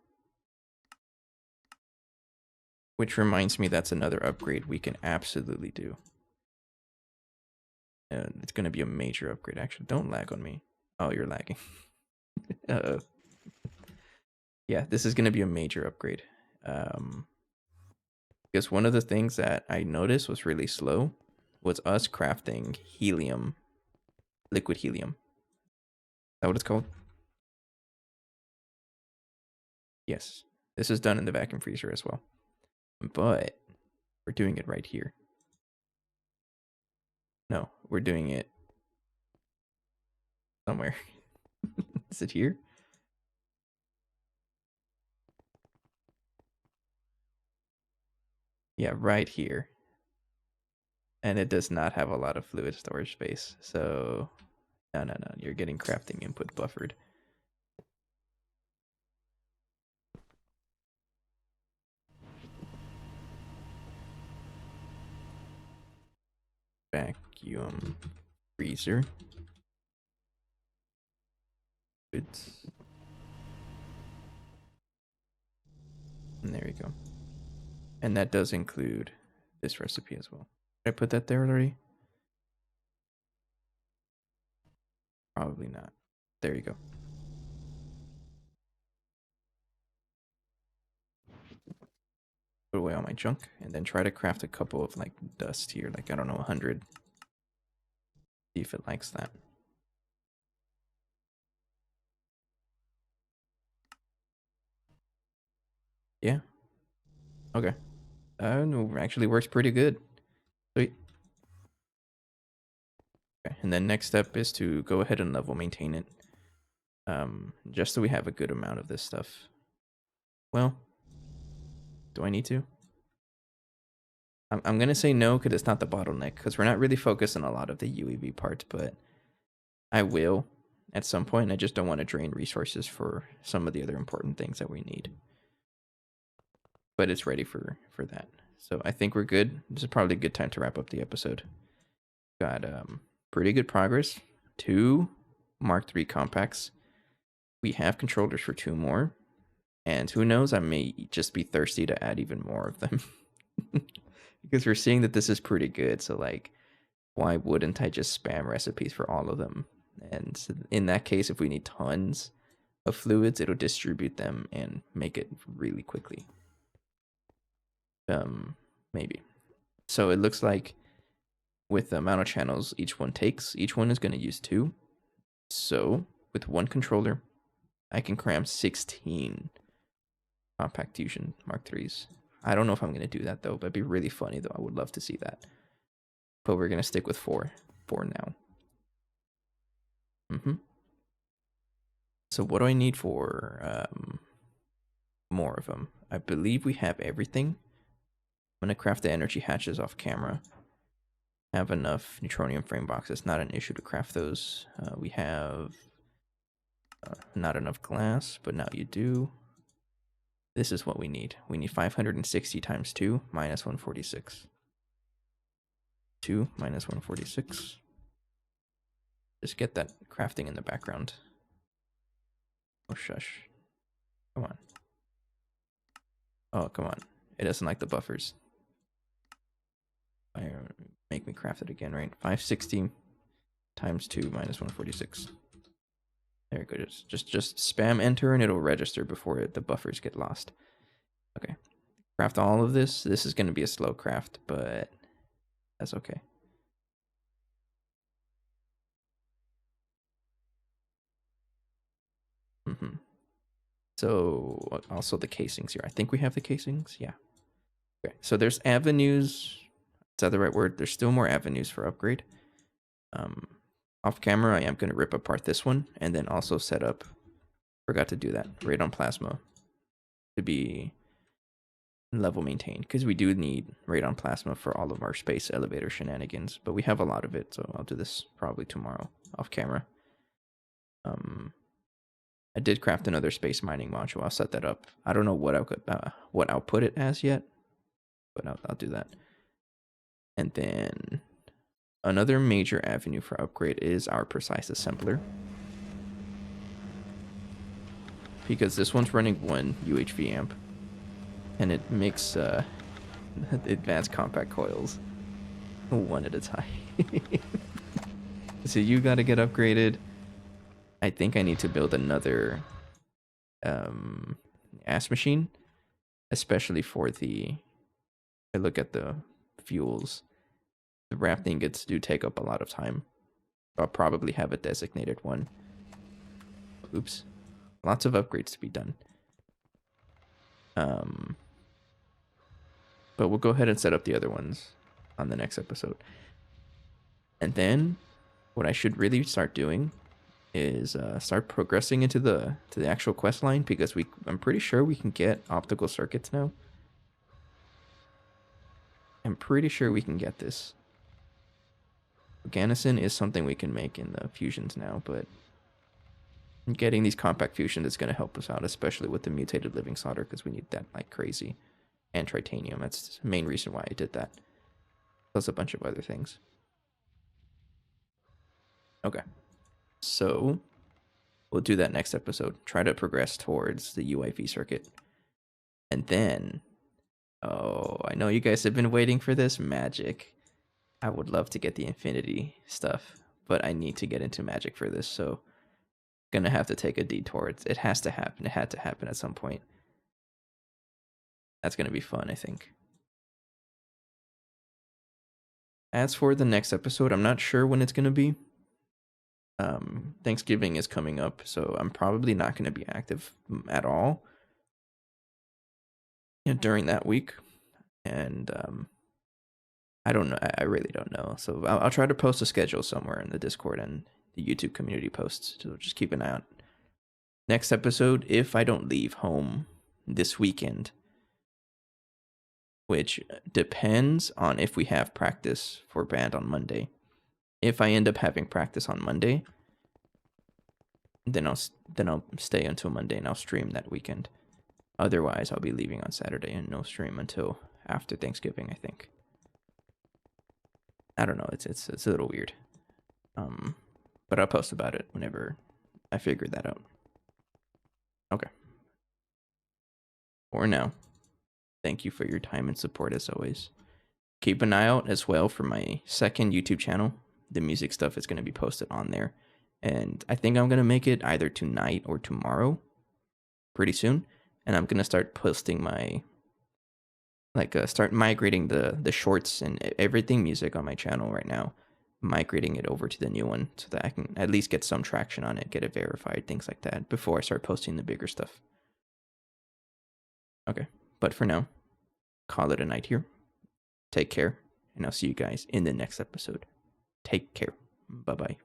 Which reminds me, that's another upgrade we can absolutely do. And it's going to be a major upgrade. Actually, don't lag on me. Oh, you're lagging. Uh-oh. Yeah, this is going to be a major upgrade. Because one of the things that I noticed was really slow was us crafting helium, liquid helium. Is that what it's called? Yes. This is done in the vacuum freezer as well. But we're doing it right here. No, we're doing it somewhere. Is it here? Yeah, right here. And it does not have a lot of fluid storage space. So, no. You're getting crafting input buffered. Vacuum freezer. It's... And there you go. And that does include this recipe as well. Did I put that there already? Probably not. There you go. Put away all my junk and then try to craft a couple of like dust here, like I don't know, 100. See if it likes that. Yeah. Okay. No, actually works pretty good. Sweet. Okay. And then next step is to go ahead and level maintain it. Just so we have a good amount of this stuff. Well, do I need to? I'm gonna say no because it's not the bottleneck, because we're not really focused on a lot of the UEV parts, but I will at some point. I just don't want to drain resources for some of the other important things that we need. But it's ready for that. So I think we're good. This is probably a good time to wrap up the episode. Got pretty good progress. 2 Mark III compacts. We have controllers for 2 more. And who knows, I may just be thirsty to add even more of them. Because we're seeing that this is pretty good. So like, why wouldn't I just spam recipes for all of them? And in that case, if we need tons of fluids, it'll distribute them and make it really quickly. Maybe. So it looks like with the amount of channels each one takes, each one is going to use 2. So with 1 controller, I can cram 16 compact fusion Mark IIIs. I don't know if I'm going to do that though, but it'd be really funny though. I would love to see that. But we're going to stick with 4 now. So what do I need for more of them? I believe we have everything. I'm going to craft the energy hatches off camera. Have enough neutronium frame boxes. Not an issue to craft those. We have not enough glass, but now you do. This is what we need. We need 560 times 2 minus 146. 2 minus 146. Just get that crafting in the background. Oh, shush. Come on. Oh, come on. It doesn't like the buffers. Make me craft it again, right? 560 times 2 minus 146. There it goes. Just spam enter and it'll register before the buffers get lost. Okay. Craft all of this. This is going to be a slow craft, but that's okay. So also the casings here. I think we have the casings. Yeah. Okay. So there's avenues. Is that the right word? There's still more avenues for upgrade. Off camera, I am going to rip apart this one and then also set up, forgot to do that, radon plasma to be level maintained, because we do need radon plasma for all of our space elevator shenanigans, but we have a lot of it, so I'll do this probably tomorrow off camera. I did craft another space mining module. I'll set that up. I don't know what output it has yet, but I'll do that. And then another major avenue for upgrade is our precise assembler, because this one's running 1 UHV amp, and it makes advanced compact coils one at a time. So you got to get upgraded. I think I need to build another ass machine, especially for I look at the fuels. The wrap ingots do take up a lot of time. I'll probably have a designated one. Oops. Lots of upgrades to be done. But we'll go ahead and set up the other ones on the next episode. And then what I should really start doing is start progressing into the actual quest line, because I'm pretty sure we can get optical circuits now. I'm pretty sure we can get this. Organocin is something we can make in the fusions now, but getting these compact fusions is going to help us out, especially with the mutated living solder, because we need that like crazy. And titanium. That's the main reason why I did that. Plus a bunch of other things. Okay. So we'll do that next episode. Try to progress towards the UIV circuit. And then, I know you guys have been waiting for this, magic. I would love to get the infinity stuff, but I need to get into magic for this, so gonna have to take a detour. It has to happen. It had to happen at some point. That's gonna be fun, I think. As for the next episode, I'm not sure when it's gonna be. Thanksgiving is coming up, so I'm probably not going to be active at all during that week. And I don't know. I really don't know. So I'll try to post a schedule somewhere in the Discord and the YouTube community posts. So just keep an eye out. Next episode, if I don't leave home this weekend, which depends on if we have practice for band on Monday. If I end up having practice on Monday, then I'll stay until Monday and I'll stream that weekend. Otherwise, I'll be leaving on Saturday and no stream until after Thanksgiving, I think. I don't know. It's a little weird. But I'll post about it whenever I figure that out. Okay. For now, thank you for your time and support as always. Keep an eye out as well for my second YouTube channel. The music stuff is going to be posted on there. And I think I'm going to make it either tonight or tomorrow, pretty soon. And I'm going to start posting my, start migrating the shorts and everything music on my channel right now. Migrating it over to the new one so that I can at least get some traction on it, get it verified, things like that, before I start posting the bigger stuff. Okay, but for now, call it a night here. Take care, and I'll see you guys in the next episode. Take care. Bye-bye.